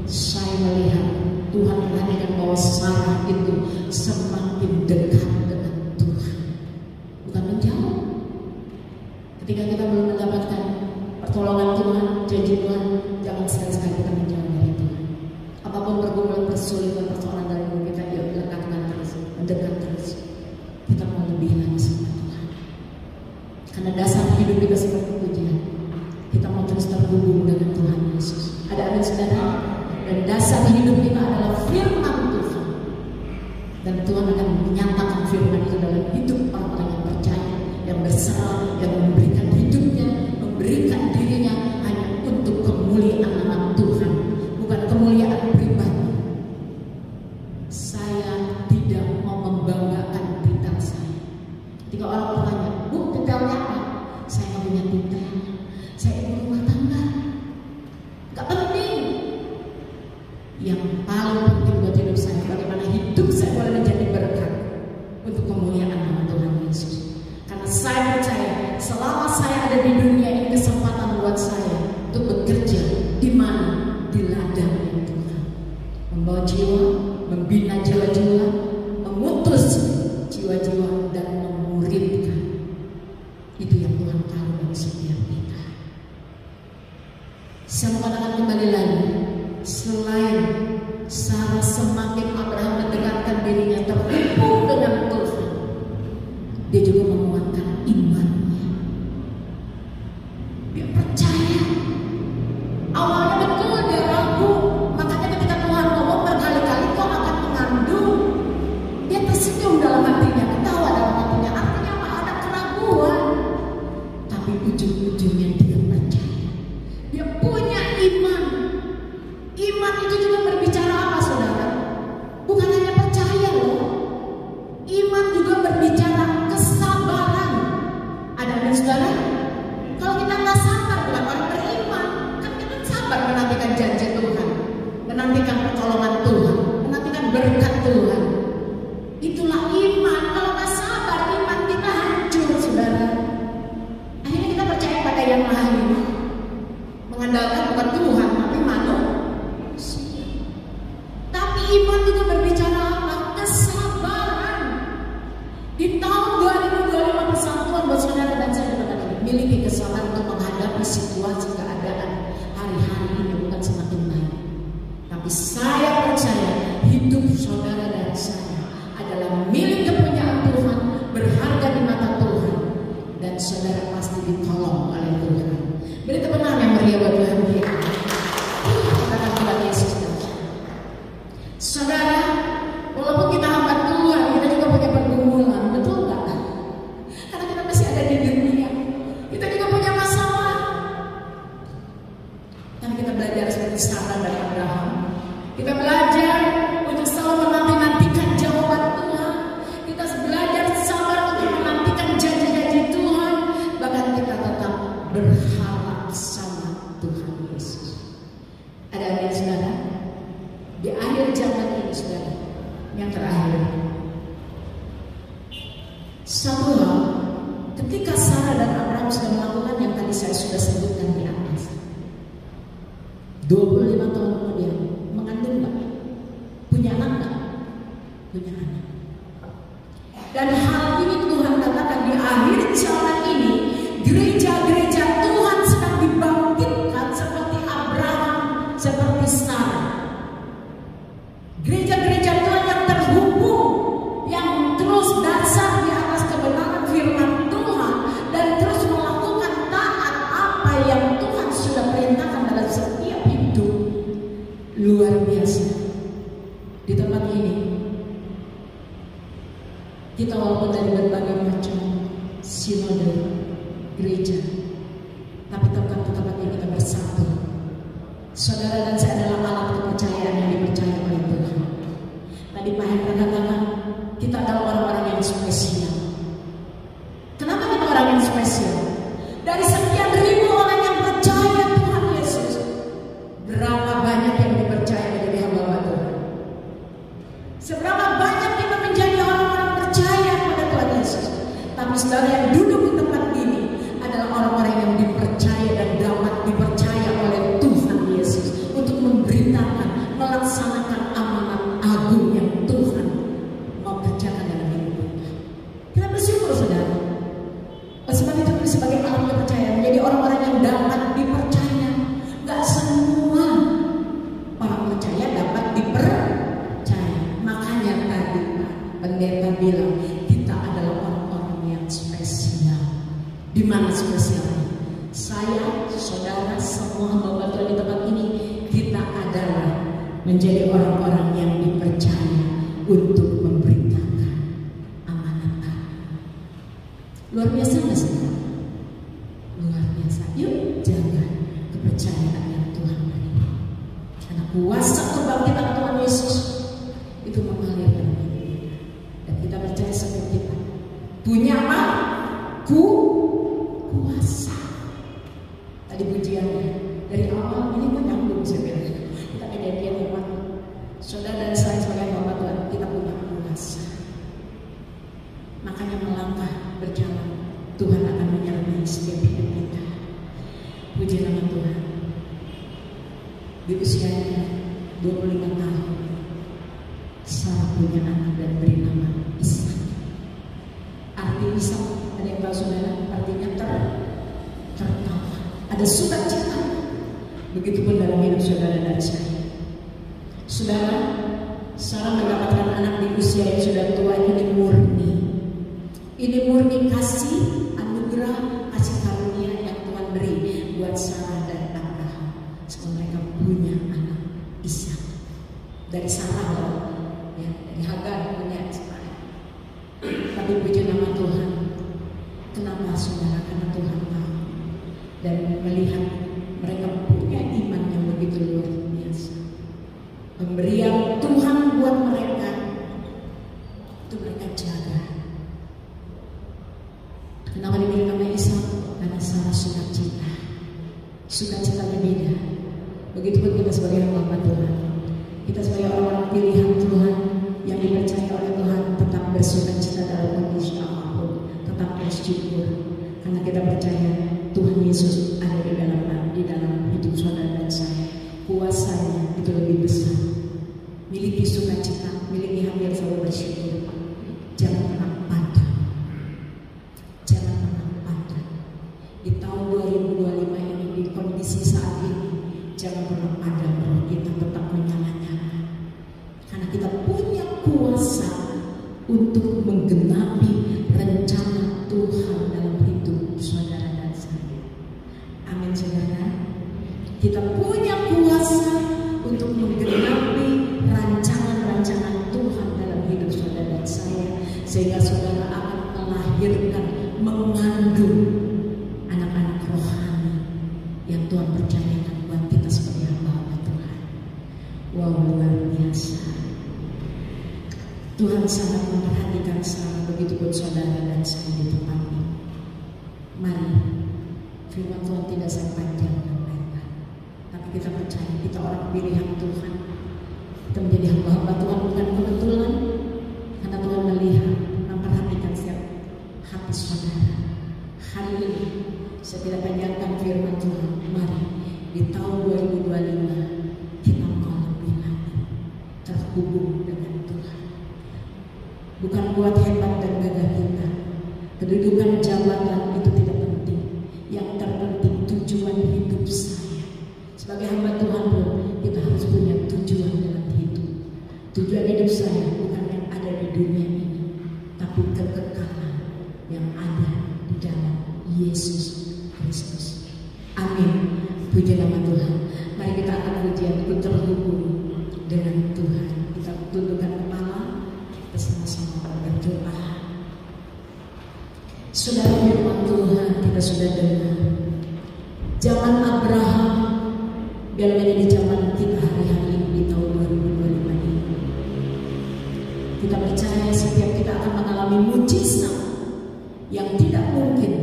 saya melihat Tuhan perhatikan bahwa Sarah itu semakin dekat dengan Tuhan, bukan menjauh. Ketika kita belum mendapatkan pertolongan Tuhan, janji Tuhan, jangan sekali-sekali kita menjauh dari Tuhan. Apapun pergumulan, kesulitan, persoalan dalam hidup kita, yuk dekatkan terus, mendekat terus. Kita mau lebih lagi sama Tuhan. Karena dasar hidup kita seperti pujian. Kita mau terus terhubung dengan Tuhan Yesus. Ada amin saudara? Dan dasar hidup kita adalah firman Tuhan. Dan Tuhan akan menyatakan firman itu dalam hidup orang-orang yang percaya, yang berserah, yang memberikan hidupnya, memberikan dirinya hanya untuk kemuliaan nama Tuhan, bukan kemuliaan pribadi. Saya tidak mau membanggakan titel saya. Ketika orang bertanya, Bu, titelnya apa? Saya nggak punya titel. Saya ibu rumah tangga. Gak penting. Yang paling penting buat hidup saya, bagaimana hidup saya boleh menjadi berkat untuk kemuliaan nama Tuhan Yesus. Karena saya percaya selama saya ada di dunia ini, kesempatan buat saya untuk bekerja di mana? Di ladang Tuhan, membawa jiwa, membina jiwa-jiwa, memutus jiwa-jiwa, dan memuridkan. Itu yang Tuhan tahu dari setiap kita. Saya mau katakan kembali lagi, selain Sarah semakin Abraham mendekatkan dirinya terhubung dengan Tuhan, dia juga menguatkan imannya. Dia percaya. Awalnya betul dia ragu, makanya ketika Tuhan ngomong berkali-kali kau akan mengandung, dia tersenyum dalam hatinya, ketawa dalam hatinya. Artinya apa? Ada keraguan, tapi ujung-ujungnya dia percaya. Dia punya iman. Iman itu juga berbicara apa, saudara? Bukan hanya percaya loh. Iman juga berbicara kesabaran. Ada amin, saudara? Kalau kita nggak sabar, bukan orang beriman. Kan kita sabar menantikan janji Tuhan, menantikan pertolongan Tuhan, menantikan berkat Tuhan. Itulah iman. Kalau nggak sabar, iman kita hancur, saudara. Akhirnya kita percaya pada yang lain, mengandalkan bukan Tuhan tapi manusia. Tapi iman juga berbicara apa? Kesabaran. Di tahun 2025 persatuan buat saudara dan saya miliki kesabaran untuk menghadapi situasi keadaan hari-hari ini bukan semakin baik. Tapi saya percaya hidup saudara dan saya adalah milik kepunyaan Tuhan, berharga di mata Tuhan, dan saudara pasti ditolong oleh Tuhan. Beri tepuk tangan yang meriah buat Tuhan kita. Katakan Tuhan Yesus. Saudara, walaupun kita hamba Tuhan, kita juga punya pergumulan, betul nggak? Karena kita masih ada di dunia, kita juga punya masalah. Karena kita belajar seperti Sarah dan Abraham, kita belajar untuk selalu menantikan jawaban Tuhan. Kita belajar sabar untuk menantikan janji-janji Tuhan. Bahkan kita tetap berharap sama Tuhan Yesus. Ada amin, saudara? Di akhir zaman ini, saudara, yang terakhir, satu hal, ketika Sarah dan Abraham sudah melakukan yang tadi saya sudah sebutkan di atas, 25 tahun kemudian mengandung nggak? Punya anak nggak? Punya anak. Dan hal ini Tuhan katakan di akhir zaman ini, gereja-gereja Tuhan sedang dibangkitkan seperti Abraham, seperti Sarah. Gereja-gereja Tuhan yang terhubung, yang terus dasar di atas kebenaran firman Tuhan dan terus melakukan taat apa yang Tuhan sudah perintahkan dalam setiap hidup. Luar biasa. Di tempat ini kita walaupun dari berbagai macam sinode gereja, tapi tempat ini kita bersatu. Saudara dan saya adalah alat kepercayaan yang dipercaya oleh Tuhan. Tadi Pak Hendra katakan kita adalah orang-orang yang spesial. Kenapa kita orang yang spesial? Dari sekian ribu orang yang percaya Tuhan Yesus, berapa banyak yang dipercaya menjadi hamba Tuhan? Seberapa banyak kita menjadi orang-orang percaya pada Tuhan Yesus? Tapi saudara yang duduk di tempat ini adalah orang-orang yang dipercaya dan dapat dipercaya oleh Tuhan Yesus untuk memberitakan, melaksanakan amanat agung yang Tuhan mau kerjakan dalam hidup kita. Kita bersyukur, saudara. Sebab itu sebagai alat kepercayaan menjadi orang-orang yang dapat dipercaya. Gak semua orang percaya dapat dipercaya. Makanya tadi Pak Pendeta bilang kita adalah orang-orang yang spesial. Di mana spesialnya? Saya, saudara, semua hamba Tuhan di tempat ini, kita adalah menjadi orang-orang yang dipercaya untuk memberitakan amanat Allah. Luar biasa nggak sih? Luar biasa. Yuk jaga kepercayaan yang Tuhan beri. Karena kuasa kebangkitan Tuhan Yesus itu mengalir dalam hidup kita. Dan kita percaya seperti kita punya apa? Kuasa. Tadi pujiannya dari awal ini pun nyambung sebenarnya. Kita kejadian yang saudara dan saya sebagai hamba Tuhan, kita punya kuasa. Makanya melangkah berjalan, Tuhan akan menyertai setiap hidup kita. Puji nama Tuhan. Di usianya 25 tahun, Sarah punya anak dan beri nama Ishak. Arti Ishak, ada yang tahu saudara? Artinya tertawa. Ada sukacita. Begitupun dalam hidup saudara dan saya. Saudara, Sarah mendapatkan anak di usia yang sudah tua ini murni. Ini murni kasih anugerah, kasih karunia yang Tuhan beri buat Sarah dan Abraham. Sebab mereka punya anak Ishak. Dari Sarah loh, ya, dari Hagar punya Ismail. Tapi puji nama Tuhan. Kenapa saudara? Karena Tuhan tahu dan melihat mereka punya iman yang sukacitanya beda. Begitupun kita sebagai hamba Tuhan, kita sebagai orang-orang pilihan Tuhan yang dipercaya oleh Tuhan, tetap bersukacita dalam kondisi apapun, tetap bersyukur karena kita percaya Tuhan Yesus ada di dalam hidup saudara dan saya. Kuasanya itu lebih besar. Miliki sukacita, miliki hati yang selalu bersyukur. Jangan pernah padam. Jangan pernah padam. Di tahun 2025 ini, di kondisi saat ini, jangan pernah padam roh kita, tetap menyala-nyala. Karena kita punya kuasa untuk menggenapi rencana Tuhan dalam hidup saudara dan saya. Amin saudara. Kita punya kuasa untuk menggenapi rancangan-rancangan Tuhan dalam hidup saudara dan saya, sehingga saudara akan melahirkan, mengandung anak-anak rohani yang Tuhan percayakan buat kita sebagai hamba Tuhan. Wow, luar biasa. Tuhan sangat memperhatikan saya, begitu pun saudara dan saya di tempat ini. Mari, firman Tuhan tidak saya panjangkan lebar, tapi kita percaya kita orang pilihan Tuhan. Kita menjadi hamba Tuhan bukan kebetulan, karena Tuhan melihat, memperhatikan setiap hati saudara. Hari ini saya tidak panjangkan firman Tuhan. Mari di tahun 2025 kita mau lebih lagi terhubung dengan Tuhan. Bukan buat hebat dan gagah kita, kedudukan jabatan itu tidak penting. Yang terpenting tujuan hidup saya sebagai hamba Tuhan pun kita harus punya tujuan dalam hidup. Tujuan hidup saya bukan yang ada di dunia ini, tapi kekekalan yang ada di dalam Yesus Kristus. Amin. Puji nama Tuhan. Mari kita akan pujian terhubung dengan Tuhan. Kita tundukkan kepala, kita sama-sama berdoa. Saudara, firman Tuhan kita sudah dengar. Zaman Abraham biar menjadi zaman kita hari-hari ini di tahun 2025 ini. Kita percaya setiap kita akan mengalami mujizat yang tidak mungkin,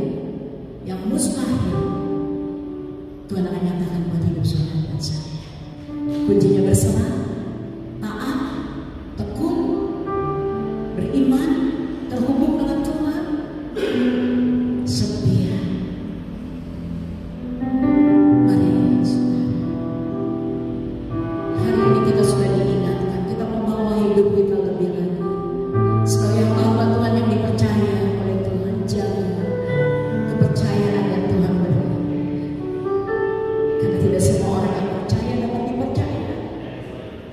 yang mustahil. Tuhan akan nyatakan buat hidup saudara dan saya. Kuncinya berserah, taat, tekun, beriman, terhubung dengan Tuhan, setia. Mari saudara, hari ini kita sudah diingatkan, kita membawa hidup kita lebih lagi sebagai hamba Tuhan yang dipercaya oleh Tuhan. Jaga kepercayaan yang Tuhan beri, karena tidak semua orang yang percaya dapat dipercaya.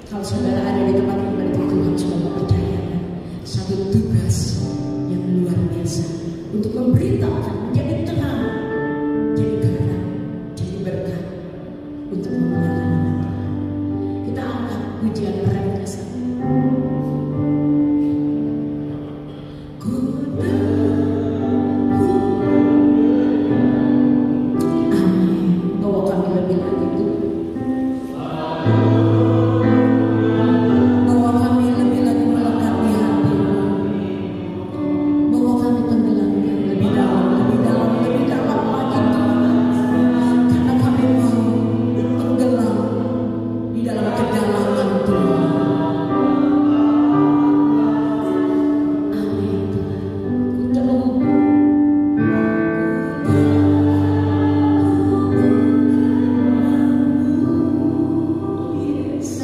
Kalau saudara ada di tempat ini, berarti Tuhan sudah mempercayakan satu tugas yang luar biasa untuk memberitakan, menjadi terang, jadi garam, jadi berkat untuk memuliakan nama Tuhan. Kita angkat pujian mereka sama. Amin. Bawa kami lebih lagi Tuhan. Bawa kami lebih lagi melengkapi hati-Mu. Bawa kami tenggelam yang lebih dalam, lebih dalam, lebih dalam lagi Tuhan. Karena kami mau tenggelam di dalam kedalaman Tuhan. Amin Tuhan. Ku terhubung. Yes.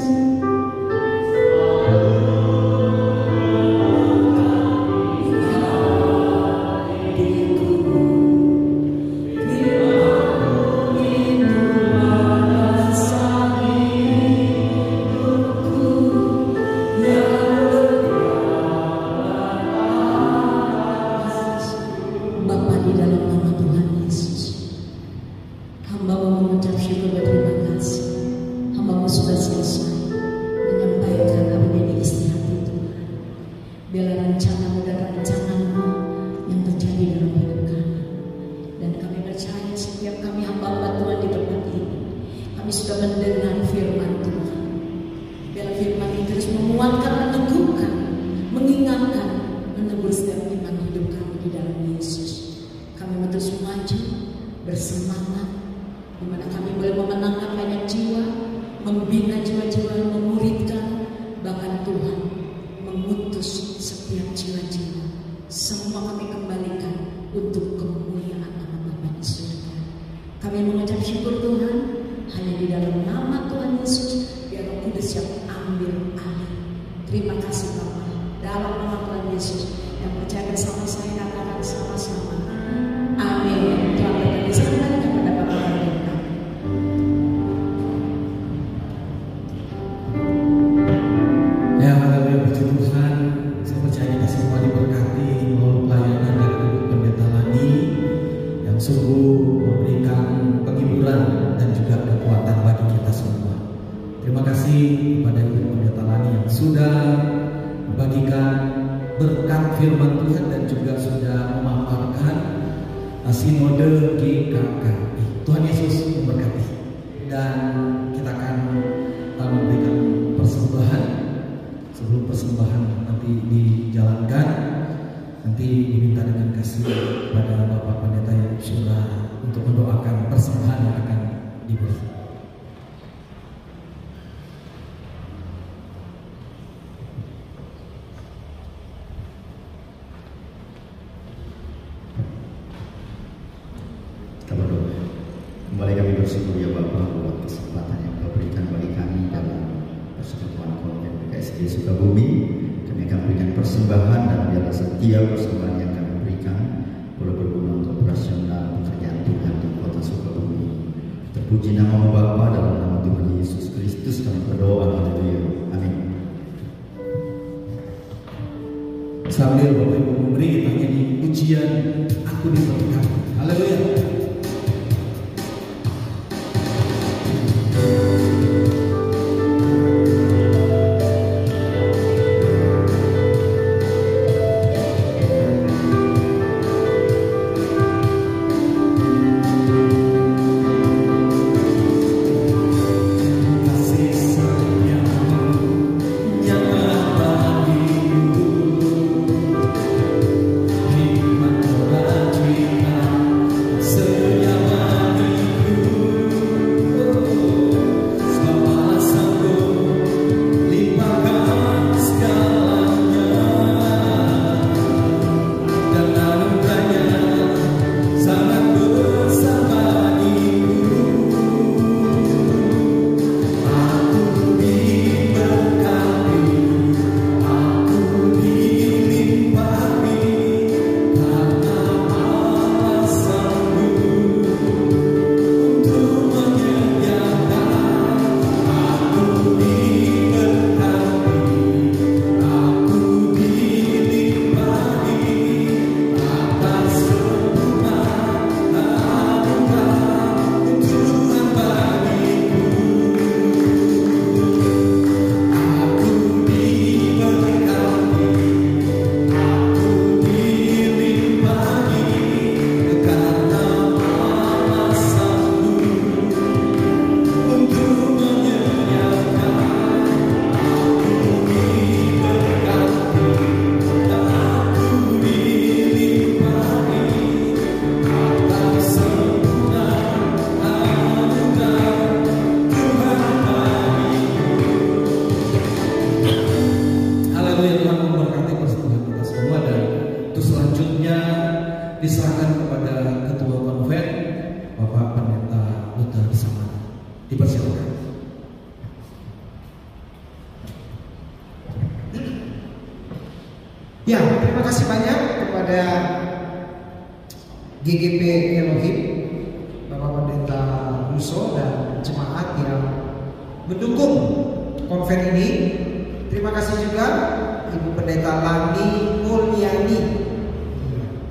Bapa, di dalam nama Tuhan Yesus, hamba-Mu mengucap syukur dan terima kasih. Hamba-Mu sudah selesai menyampaikan apa yang menjadi isi hati Tuhan. Biarlah rencana-Mu dan rancangan-Mu yang terjadi dalam hidup kami. Dan kami percaya setiap kami hamba-hamba Tuhan di tempat ini, kami sudah mendengar firman Tuhan. Biarlah firman itu terus menguatkan, meneguhkan, mengingatkan, menebur setiap iman hidup kami di dalam Yesus. Kami terus maju, bersemangat, di mana kami boleh memenangkan banyak jiwa, membina jiwa-jiwa, memuridkan, bahkan Tuhan mengutus setiap jiwa-jiwa. Semua kami kembalikan untuk kemuliaan nama Bapa di surga. Kami mengucap syukur Tuhan, hanya di dalam nama Tuhan Yesus, biar Roh Kudus yang ambil alih. Terima kasih Bapa, dalam nama Tuhan Yesus. Yang percaya bersama saya katakan sama-sama, amin. Tuhan berkati sekali kepada Bapak Pendeta. Ya, haleluya, puji Tuhan. Saya percaya kita semua diberkati melalui pelayanan dari Ibu Pendeta Lani yang sungguh memberikan penghiburan dan juga kekuatan bagi kita semua. Terima kasih kepada Ibu Pendeta Lani yang sudah membagikan berkat firman Tuhan dan juga sudah memaparkan sinode GKKI. Tuhan Yesus memberkati. Dan kita akan memberikan persembahan. Sebelum persembahan nanti dijalankan, nanti diminta dengan kasih kepada Bapak Pendeta yang sudah untuk mendoakan persembahan yang akan diberi. Kembali kami bersyukur ya Bapak buat kesempatan yang Kau berikan bagi kami dalam persekutuan konven PKSD Sukabumi. Kami akan berikan persembahan dan biarlah setiap persembahan yang kami berikan boleh berguna untuk operasional pekerjaan Tuhan di kota Sukabumi. Terpuji nama Bapa dalam nama Tuhan Yesus Kristus kami berdoa. Haleluya. Amin. Sambil Bapak Ibu memberi, kita nyanyi pujian Aku Diberkati. Haleluya. Diserahkan kepada Ketua Konven, Bapak Pendeta Luther Samara. Dipersilakan. Ya, terima kasih banyak kepada GGP Elohim, Bapak Pendeta Russo dan jemaat yang mendukung konven ini. Terima kasih juga Ibu Pendeta Lani Mulyani.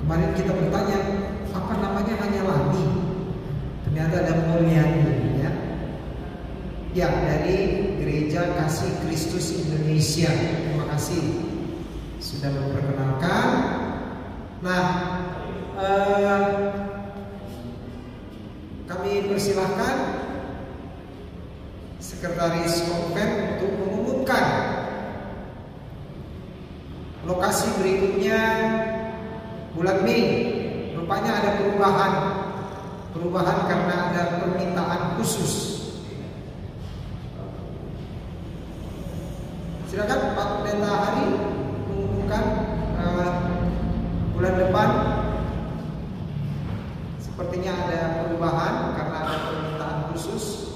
Kemarin kita bertanya, apa namanya hanya Lani? Ternyata ada Mulyani ya. Ya, dari Gereja Kasih Kristus Indonesia. Terima kasih sudah memperkenalkan. Nah, kami persilahkan Sekretaris Konven untuk mengumumkan lokasi berikutnya bulan Mei. Rupanya ada perubahan perubahan karena ada permintaan khusus. Silakan Pak Pendeta Hari mengumumkan bulan depan sepertinya ada perubahan karena ada permintaan khusus.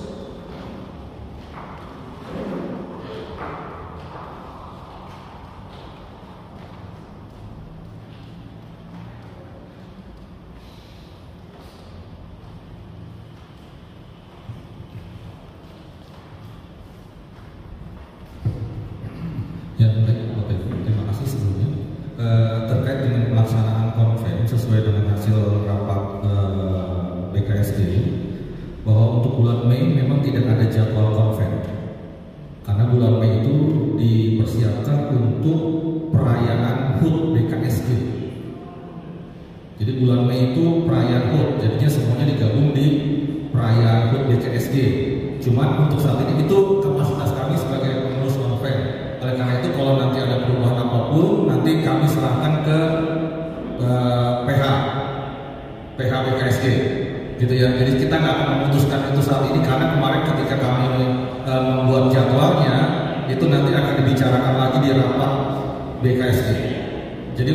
Ya, baik, Bapak Ibu, terima kasih sebelumnya. Terkait dengan pelaksanaan konven sesuai dengan hasil rapat BKSD, bahwa untuk bulan Mei memang tidak ada jadwal konven, karena bulan Mei itu dipersiapkan untuk perayaan HUT BKSD. Jadi bulan Mei itu perayaan HUT, jadinya semuanya digabung di perayaan HUT BKSD. Cuman untuk saat ini itu kapasitas kami sebagai pengurus konven. Oleh karena itu kalau nanti ada perubahan apapun, nanti kami serahkan ke PH BKSD, gitu ya. Jadi kita nggak akan memutuskan itu saat ini, karena kemarin ketika kami membuat jadwalnya itu nanti akan dibicarakan lagi di rapat BKSD. Jadi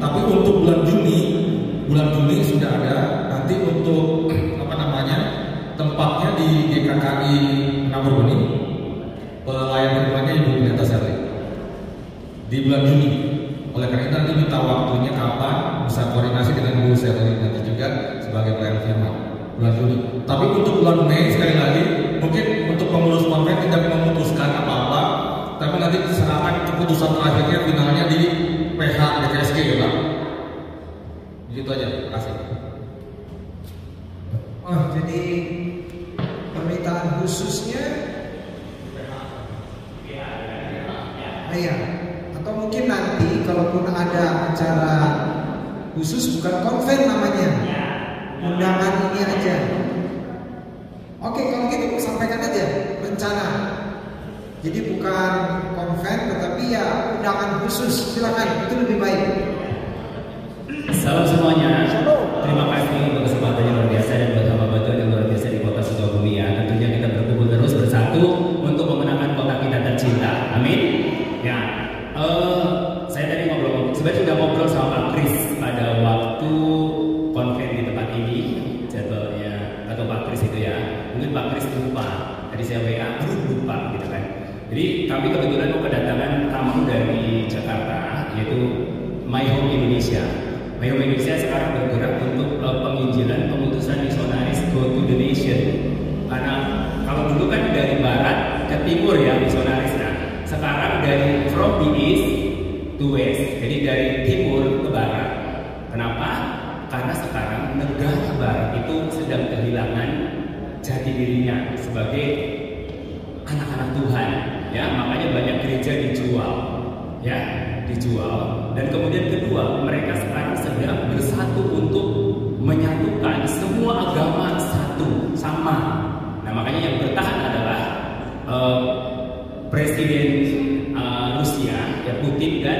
tapi untuk bulan Juni sudah ada nanti untuk tempatnya di GKKI Namurbening. Pelayan firmannya Ibu Pendeta Sally di bulan Juni. Oleh karena itu nanti minta waktunya kapan, bisa koordinasi dengan Bu Sally nanti juga sebagai pelayan firman bulan Juni. Tapi untuk bulan Mei sekali lagi, mungkin untuk pengurus konven tidak memutuskan apa-apa, tapi nanti diserahkan keputusan terakhirnya finalnya di PH BKSG ya Pak. Begitu aja, terima kasih. Oh, jadi permintaan khususnya iya. Atau mungkin nanti kalaupun ada acara khusus, bukan konven namanya, undangan ini aja. Oke, kalau gitu sampaikan aja rencana. Jadi bukan konven tetapi ya undangan khusus. Silakan, itu lebih baik. Salam semuanya. Terima kasih untuk kesempatan yang luar biasa dan buat hamba Tuhan yang luar biasa di kota Sukabumi ya. Tentunya kita berkumpul terus bersatu untuk memenangkan kota kita tercinta. Amin. Ya, saya tadi sebenarnya sudah ngobrol sama Pak Kris pada waktu konven di tempat ini, jadwalnya atau Pak Kris itu ya. Mungkin Pak Kris lupa. Tadi saya WA, lupa gitu kan. Jadi kami kebetulan mau kedatangan tamu dari Jakarta, yaitu My Home Indonesia. My Home Indonesia sekarang bergerak untuk penginjilan pemutusan misionaris go to the nation. Karena kalau dulu kan dari barat ke timur ya misionaris. Sekarang dari from the east to west, jadi dari timur ke barat. Kenapa? Karena sekarang negara barat itu sedang kehilangan jati dirinya sebagai anak-anak Tuhan, ya. Makanya banyak gereja dijual, ya, dijual. Dan kemudian kedua, mereka sekarang sedang bersatu untuk menyatukan semua agama satu sama. Nah, makanya yang bertahan adalah Presiden Rusia, ya Putin dan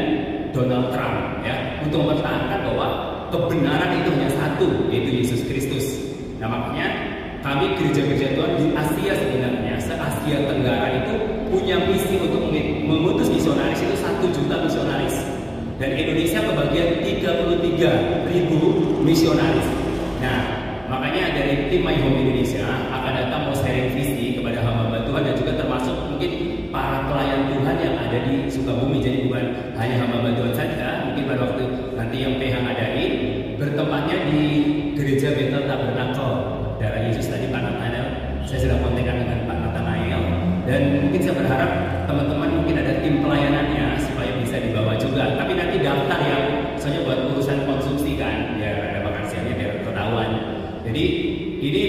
Donald Trump, ya, untuk mempertahankan bahwa kebenaran itu hanya satu, yaitu Yesus Kristus. Nah, makanya kami gereja-gereja Tuhan di Asia sebenarnya, se-Asia Tenggara itu punya misi untuk memutus misionaris itu 1 juta misionaris. Dan Indonesia kebagian 33.000 misionaris. Nah, makanya dari tim My Home Indonesia akan datang mau sharing visi kepada hamba Tuhan dan juga termasuk mungkin para pelayan Tuhan yang ada di Sukabumi. Jadi bukan hanya hamba Tuhan saja, mungkin pada waktu nanti yang PH ngadain bertempatnya di Gereja Bethel Tabernakel Darah Yesus tadi Pak Nathanael. Saya sudah kontekan dengan Pak Nathanael dan mungkin saya berharap teman-teman mungkin ada tim pelayanannya supaya bisa dibawa juga. Tapi nanti daftar ya, soalnya buat urusan konsumsi kan, biar ada makan siangnya biar ketahuan. Jadi ini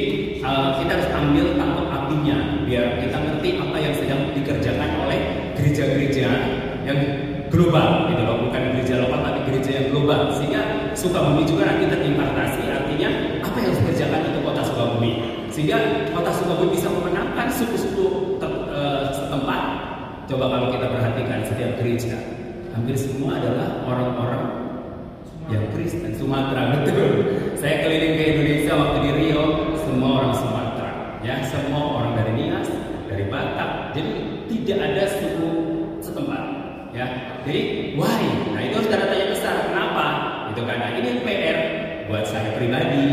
kita harus ambil tangkap apinya biar kita ngerti apa yang sedang dikerjakan oleh gereja-gereja yang global gitu loh, bukan gereja lokal tapi gereja yang global, sehingga Sukabumi juga nanti terimpartasi. Artinya apa yang harus dikerjakan untuk kota Sukabumi, sehingga kota Sukabumi bisa memenangkan suku-suku setempat. Coba kalau kita perhatikan setiap gereja hampir semua adalah orang-orang yang Kristen, Sumatera, betul. Saya keliling ke Indonesia waktu di Rio, semua orang Sumatera, ya, semua orang dari Nias, dari Batak. Jadi tidak ada suku setempat, ya. Jadi why? Nah itu harus tanda tanya besar. Kenapa? Itu karena ini PR buat saya pribadi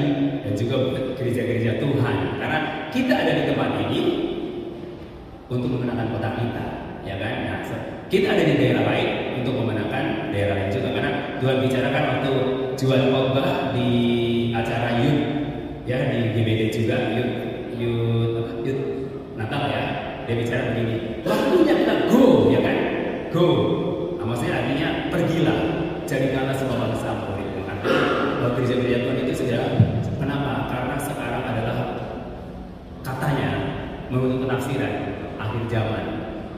dan juga buat gereja-gereja Tuhan. Karena kita ada di tempat ini untuk memenangkan kota kita, ya kan? Nah, kita ada di daerah lain untuk memenangkan daerah lain juga. Karena Tuhan bicarakan waktu jual khotbah di acara Youth, ya di GBD juga Youth Natal ya. Dia bicara begini, waktunya kita go, ya kan? Go. Nah, maksudnya artinya pergilah, jadikanlah semua bangsa murid. Artinya gereja-gereja Tuhan itu sudah. Kenapa? Karena sekarang adalah katanya menurut penafsiran akhir zaman.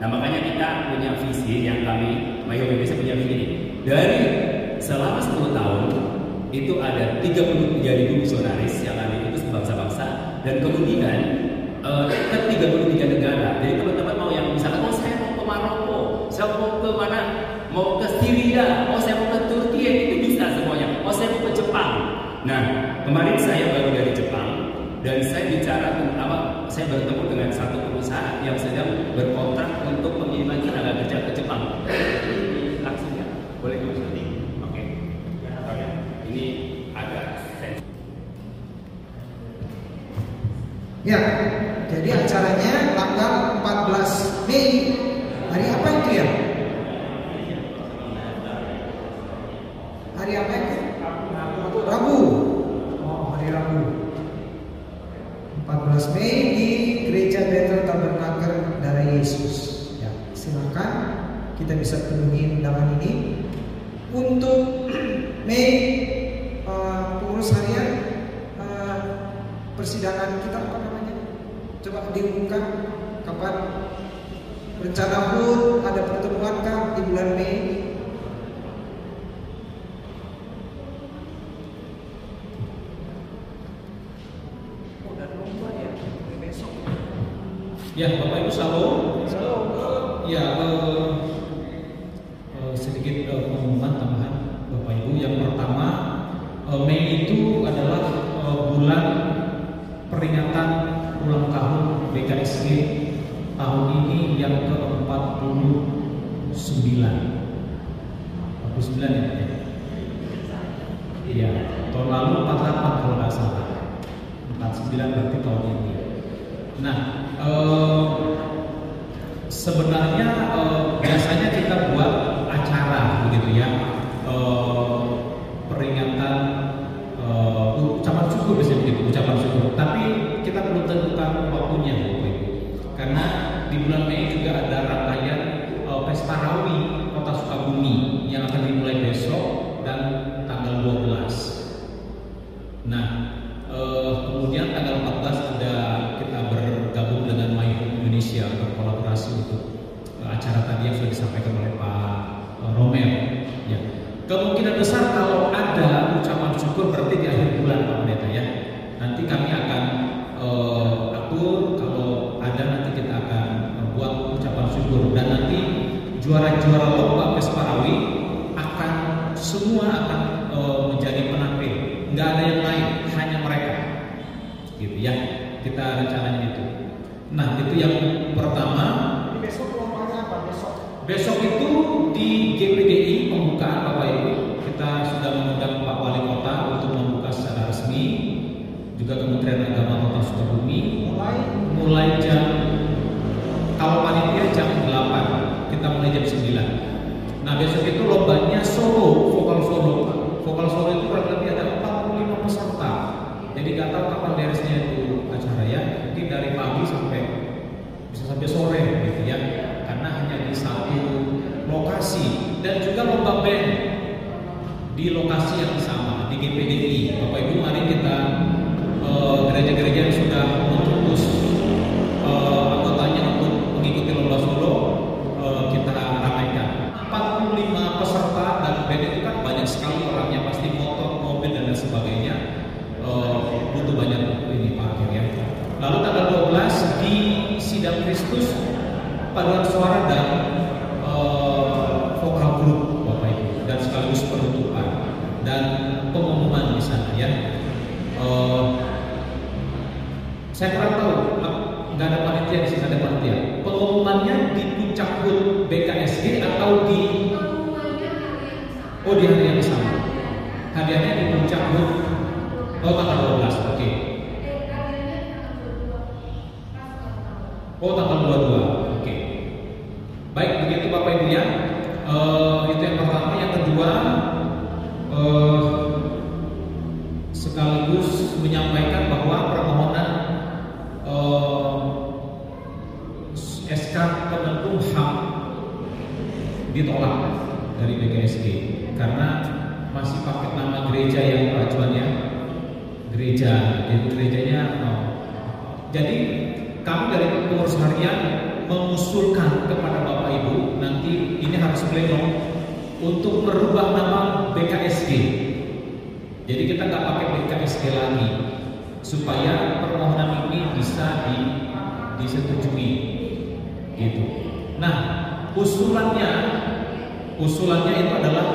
Nah makanya kita punya visi yang kami Mayo Indonesia punya begini. Dari selama 10 tahun itu ada 33.000 misionaris yang ada itu bangsa-bangsa, dan kemudian ke 33 negara. Jadi teman-teman mau yang misalkan, oh saya mau ke Maroko, saya mau ke mana, mau ke Syria, oh saya mau ke Turki, itu bisa semuanya. Oh saya mau ke Jepang. Nah kemarin saya baru dari Jepang dan saya bicara tentang saya bertemu dengan satu perusahaan yang sedang berkontrak untuk pengiriman tenaga kerja ke Jepang. Langsung ya, boleh diulangi? Oke. Ini agak sensitif. Ya, jadi acaranya tanggal 14 Mei. Hari apa itu ya? Hari apa itu? Rabu. Oh, hari Rabu. 14 Mei di Gereja Bethel Tabernakel Darah Yesus. Ya, silakan kita bisa penuhi undangan ini. Untuk Mei pengurus harian persidangan kita apa namanya? Coba diumumkan kapan rencana HUT, ada pertemuan kah di bulan Mei? Ya, Bapak Ibu shalom. Ya, sedikit pengumuman tambahan Bapak Ibu. Yang pertama, Mei itu adalah bulan peringatan ulang tahun BKSG tahun ini yang ke-49. 49 ya? Iya, tahun lalu 48 kalau nggak salah. 49 berarti tahun ini. Nah, sebenarnya biasanya kita buat acara begitu ya, peringatan ucapan syukur biasanya begitu, ucapan syukur. Tapi kita perlu tentukan waktunya Bapak Ibu, karena di bulan Mei juga ada rangkaian Pesta Rawi Kota Sukabumi yang akan dimulai besok dan tanggal 12. Nah, kemudian tanggal 14 ada kita bergabung dengan My Home Indonesia berkolaborasi untuk acara tadi yang sudah disampaikan oleh Pak Romel. Ya. Kemungkinan besar kalau ada ucapan syukur berarti di akhir bulan Pak Pendeta ya. Nanti kami akan atur, kalau ada nanti kita akan buat ucapan syukur, dan nanti juara-juara lomba Pesta Rawi akan semua akan menjadi penampil. Nggak ada yang lain, hanya mereka. Gitu ya. Kita rencananya itu. Nah, itu yang pertama. Besok lombanya apa besok? Besok itu di GPDI pembukaan Bapak Ibu. Kita sudah mengundang Pak Wali Kota untuk membuka secara resmi. Juga Kementerian Agama Kota Sukabumi. Mulai jam, kalau panitia jam 8, kita mulai jam 9. Nah, besok itu lombanya solo, vokal solo. Vokal solo itu kurang lebih ada 45 peserta. Jadi nggak tahu kapan beresnya itu acara ya. Jadi dari pagi bisa sampai sore gitu ya. Karena hanya di satu lokasi, dan juga lomba band di lokasi yang sama di GPDI. Bapak Ibu, mari kita gereja-gereja yang sudah memutus anggotanya untuk mengikuti lomba solo, kita ramaikan. 45 peserta, dan band itu kan banyak sekali orangnya, pasti motor, mobil dan lain sebagainya. Butuh banyak ini parkir ya. Lalu tanggal 12 di Sidang Kristus paduan suara dan vokal grup Bapak Ibu, dan sekaligus penutupan dan pengumuman di sana ya. Saya kurang tahu, nggak ada panitia di sini, ada panitia. Pengumumannya di puncak HUT BKSG atau di hari yang sama. Hadiahnya di puncak HUT. Tanggal 12, oke. Tanggal 22, oke. Baik, begitu Bapak Ibu ya. Itu yang pertama. Yang kedua, sekaligus menyampaikan bahwa permohonan SK Kemenkumham ditolak dari BKSG karena masih pakai nama gereja yang acuannya gereja, jadi gerejanya jadi kami dari pengurus harian mengusulkan kepada Bapak Ibu nanti ini harus pleno untuk merubah nama BKSG. Jadi kita nggak pakai BKSG lagi supaya permohonan ini bisa disetujui gitu. Nah, usulannya itu adalah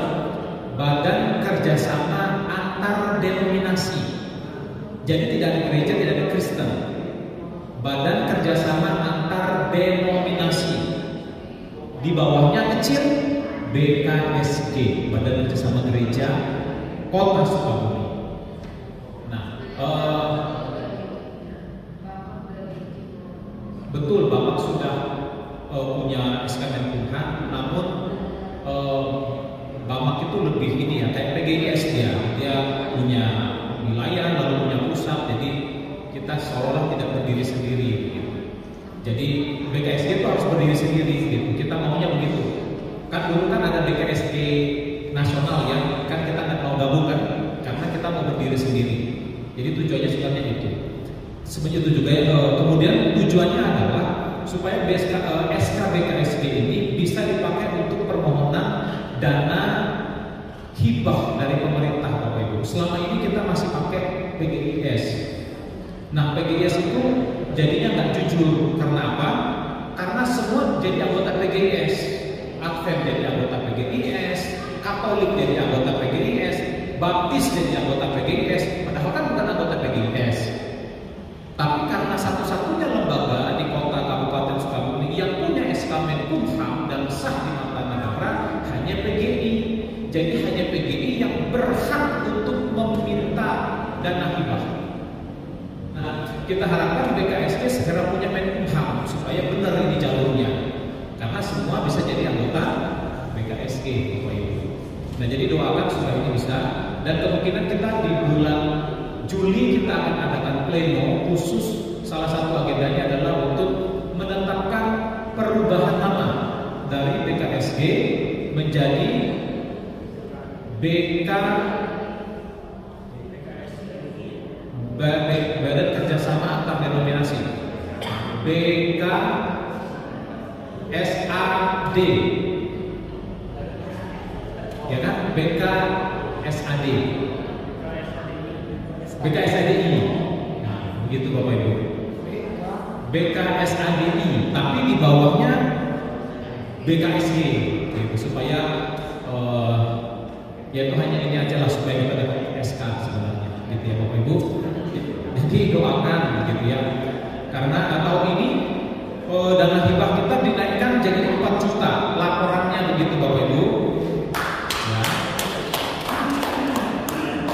Badan Kerjasama Antar Denominasi. Jadi tidak ada gereja, tidak ada Kristen. Badan Kerjasama Antar Denominasi. Di bawahnya kecil BKSG, Badan Kerjasama Gereja Kota Sukabumi. Nah, betul Bapak sudah punya SK Menkumham, namun Bapak itu lebih ini ya kayak PGIS dia punya wilayah lalu punya pusat, jadi kita seolah tidak berdiri sendiri gitu. Jadi BKSG itu harus berdiri sendiri gitu. Kita maunya begitu. Kan dulu kan ada BKSG nasional ya, kan kita nggak mau gabung kan, karena kita mau berdiri sendiri. Jadi tujuannya sebenarnya itu. Sebenarnya itu juga kemudian tujuannya adalah supaya SK BKSG ini bisa dipakai untuk permohonan dana hibah dari pemerintah Bapak Ibu. Selama ini kita masih pakai PGIS. Nah PGIS itu jadinya nggak jujur karena apa? Karena semua jadi anggota PGIS, Advent jadi anggota PGIS, Katolik jadi anggota PGIS, Baptis jadi anggota PGIS, padahal kan bukan anggota PGIS. Tapi karena satu-satunya lembaga di kota Kabupaten Sukabumi yang punya SK Menkumham dan sah di mata negara hanya PGI. Jadi hanya PGI yang berhak untuk meminta dana hibah. Nah, kita harapkan BKSG segera punya Menkumham supaya benar ini jalurnya. Karena semua bisa jadi anggota BKSG, Bapak Ibu. Nah, jadi doakan supaya ini bisa. Dan kemungkinan kita di bulan Juli kita akan adakan pleno khusus. Salah satu agendanya adalah untuk menetapkan perubahan nama dari BKSG menjadi Badan Kerjasama Antar Denominasi, BKSAD, ya kan? BKSADI, nah, begitu Bapak Ibu. BKSADI, tapi di bawahnya BKSG, gitu, supaya ya itu hanya ini aja lah supaya kita dapat SK sebenarnya, gitu ya Bapak Ibu. Jadi doakan, gitu ya. Karena tahun ini dana hibah kita dinaikkan jadi 4 juta, laporannya begitu Bapak Ibu. Ya.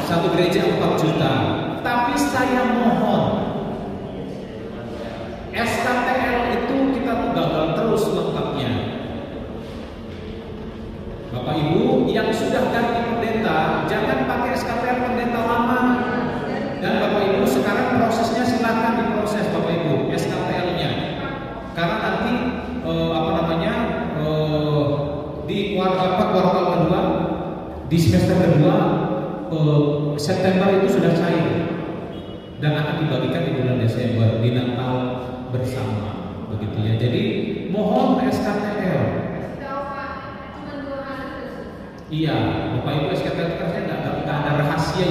Satu gereja 4 juta. Tapi saya mohon SKTL itu kita gagal terus lengkapnya. Bapak Ibu yang sudah ganti pendeta, jangan pakai SKTL pendeta lama. Dan Bapak Ibu sekarang prosesnya silakan diproses Bapak Ibu SKTL-nya. Karena nanti di kuartal kedua, di semester kedua September itu sudah cair dan akan dibagikan di bulan Desember di Natal bersama, begitu ya. Jadi mohon SKTL. Iya, Bapak Ibu SKTL nggak ada rahasia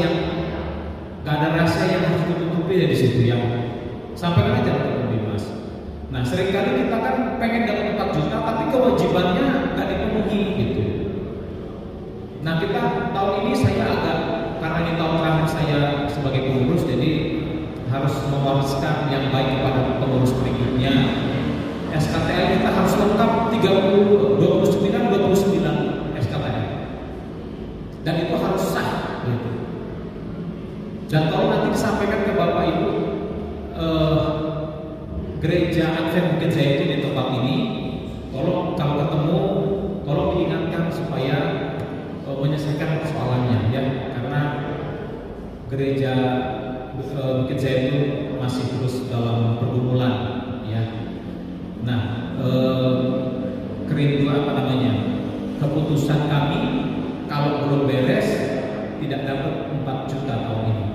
yang harus ditutupi di situ yang sampaikan aja Bapak Dimas. Nah seringkali kita kan pengen dapat 4 juta tapi kewajibannya nggak dipenuhi gitu. Nah kita tahun ini saya agak karena ini tahun terakhir saya sebagai pengurus, jadi harus mewariskan yang baik kepada pengurus berikutnya. SKTL kita harus lengkap 29 SKTL, dan itu harus sah. Gitu. Dan kalau nanti disampaikan ke Bapak Ibu, gereja Advent Bukit Zaitun di tempat ini, tolong kalau ketemu, tolong diingatkan supaya menyelesaikan persoalannya, ya, karena gereja Bukit Zaitun masih terus dalam pergumulan, ya. Nah, keputusan kami kalau belum beres tidak dapat 4 juta tahun ini.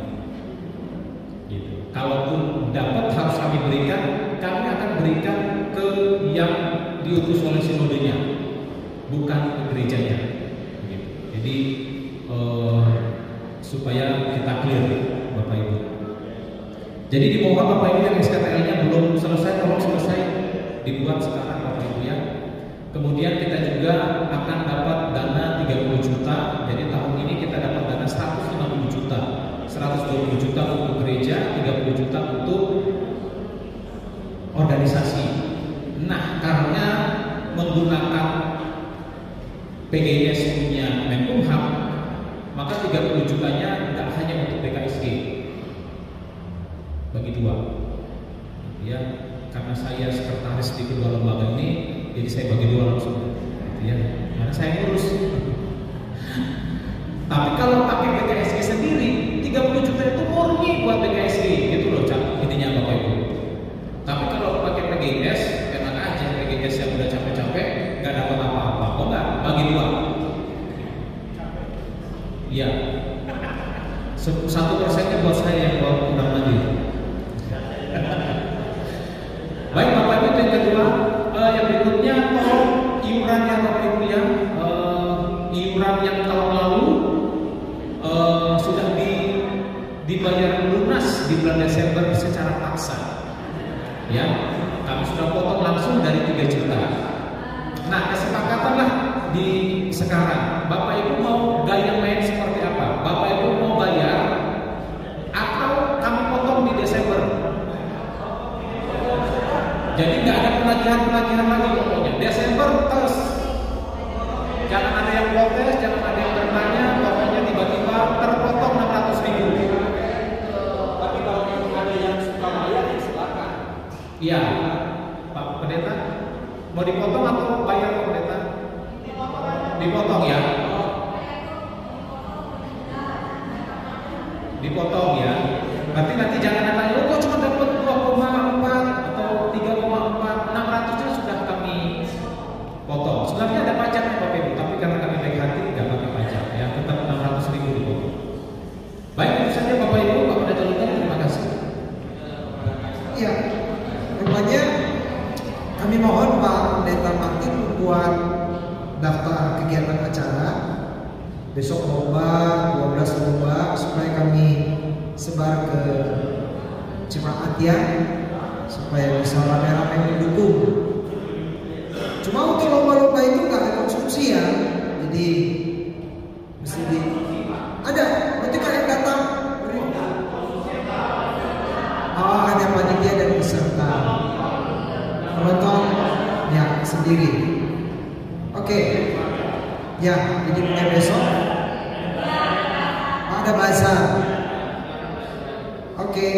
Gitu. Kalaupun dapat harus kami berikan, kami akan berikan ke yang diutus oleh sinodenya, bukan ke gerejanya. Gitu. Jadi supaya kita clear, Bapak Ibu. Jadi dimohon Bapak Ibu yang SKTL-nya belum selesai, tolong selesai dibuat sekarang Bapak Ibu ya. Kemudian kita juga akan dapat dana 30 juta. Jadi tahun ini kita dapat dana 150 juta. 120 juta untuk gereja, 30 juta untuk organisasi. Nah, karena menggunakan PGIS punya Menkumham, maka 30 jutanya tidak hanya untuk BKSG, bagi dua. Ya, karena saya sekretaris di kedua lembaga ini, jadi saya bagi dua langsung. Ya, karena saya ngurus. Tapi kalau pakai BKSG sendiri, 30 juta itu murni buat BKSG, gitu loh, Cak. Intinya Bapak Ibu. Tapi kalau pakai PGIS, enak aja. PGIS yang udah capek-capek, nggak dapat apa-apa. Oh enggak, bagi dua. Iya. 1% buat saya yang bawa undang lagi. Baik Bapak Ibu, yang kedua, yang berikutnya tolong iuran yang Bapak Ibu ya, iuran yang tahun lalu sudah dibayar lunas di bulan Desember secara paksa. Ya, kami sudah potong langsung dari 3 juta. Nah, kesepakatanlah di sekarang. Bapak Ibu mau gaya main seperti apa? Bapak Ibu mau bayar atau kami potong di Desember? Jadi nggak ada penagihan lagi pokoknya. Desember terus. Jangan ada yang protes, jangan ada yang bertanya. Pokoknya tiba-tiba terpotong 600.000. Tapi kalau ada yang suka bayar, ya silakan. Iya, Pak Pendeta, mau dipotong atau bayar Pak Pendeta? Dipotong ya. Dipotong ya. Berarti nanti jangan ada yang kok cuma dapat 2,4 atau 3,4, 600-nya sudah kami potong. Sebenarnya ada pajaknya Bapak Ibu, tapi karena kami baik hati tidak pakai pajak ya, tetap 600.000 dipotong. Baik, itu saja Bapak Ibu. Pak Pendeta Lutan, terima kasih. Iya, rupanya kami mohon Pak Pendeta Martin membuat daftar kegiatan acara. Besok lomba, 12 lomba, supaya kami sebar ke jemaat ya, supaya bisa rame-rame mendukung. Cuma untuk lomba-lomba itu nggak ada konsumsi ya, jadi mesti ada. Nanti kalian datang, oh ada panitia dan peserta, penonton ya sendiri. Oke, ya jadi mulai besok ada bahasa. Oke.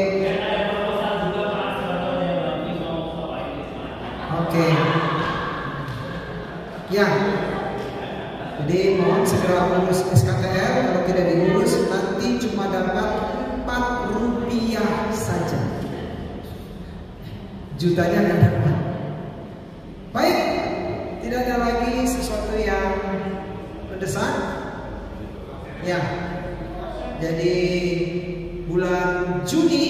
Oke. Ya. Jadi mohon segera urus SKTL. Kalau tidak diurus nanti cuma dapat Rp4 saja. Jutanya nggak dapat. Baik. Tidak ada lagi sesuatu yang mendesak. Ya. Jadi bulan Juni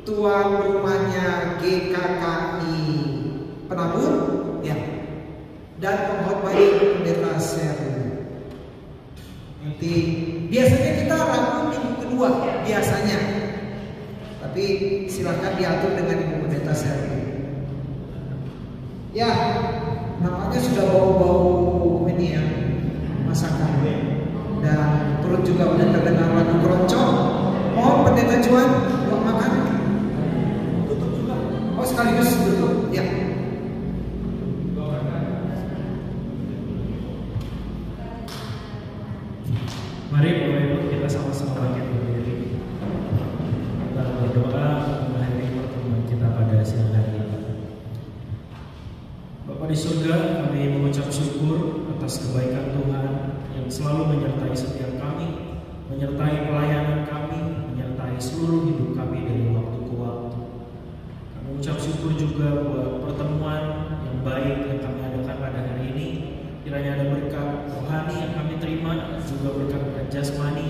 tuan rumahnya GKKI Penabur ya, dan penghormatan Pendeta Seru. Nanti biasanya kita rabu minggu kedua biasanya, tapi silakan diatur dengan Ibu Pendeta Seru. Ya, namanya sudah bau-bau ini ya, masakan dan perut juga udah terdengar lagu keroncong. Mohon pendeta Juan doa makan. Tutup juga. Oh sekaligus tutup. Ya. Mari Bapak Ibu kita sama-sama bangkit berdiri. Kita berdoa mengakhiri pertemuan kita pada siang hari ini. Bapa di surga, kami mengucap syukur atas kebaikan Tuhan yang selalu menyertai setiap kami, menyertai pelayanan kami, menyertai seluruh hidup kami dari waktu ke waktu. Kami mengucap syukur juga buat pertemuan yang baik yang kami adakan pada hari ini. Kiranya ada berkat rohani yang kami terima, juga berkat jasmani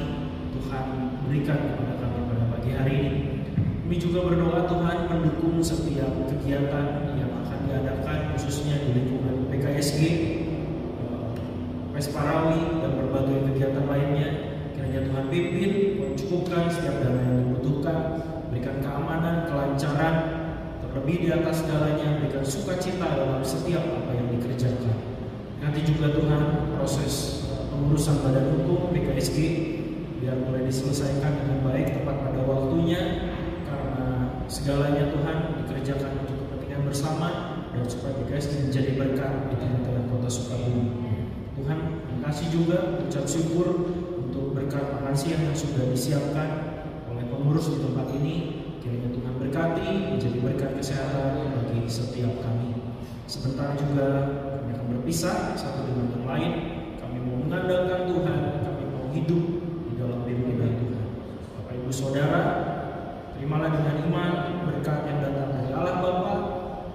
Tuhan berikan kepada kami pada pagi hari ini. Kami juga berdoa Tuhan mendukung setiap kegiatan yang akan diadakan, khususnya di lingkungan PKSG, Pesparawi, dan berbagai kegiatan lainnya. Kiranya Tuhan pimpin, cukupkan setiap dana yang dibutuhkan, berikan keamanan, kelancaran, terlebih di atas segalanya, berikan sukacita dalam setiap apa yang dikerjakan. Nanti juga Tuhan proses pengurusan badan hukum PKSG biar mulai diselesaikan dengan baik tepat pada waktunya, karena segalanya Tuhan dikerjakan untuk kepentingan bersama dan supaya PKSG menjadi berkat di tengah-tengah kota Sukabumi. Tuhan, terima kasih juga, ucap syukur untuk berkat makan siang yang sudah disiapkan oleh pengurus di tempat ini. Kiranya Tuhan berkati, menjadi berkat kesehatan bagi setiap kami. Sebentar juga kami akan berpisah satu dengan yang lain. Kami mau mengandalkan Tuhan, kami mau hidup di dalam bimbingan Tuhan. Bapak Ibu Saudara, terimalah dengan iman berkat yang datang dari Allah Bapa,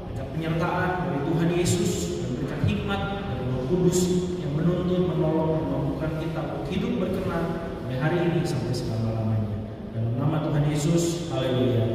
berkat penyertaan dari Tuhan Yesus, dan berkat hikmat dari Roh Kudus yang menuntun, menolong, memampukan kita untuk hidup berkenan dari hari ini sampai selama-lamanya. Dalam nama Tuhan Yesus, haleluya.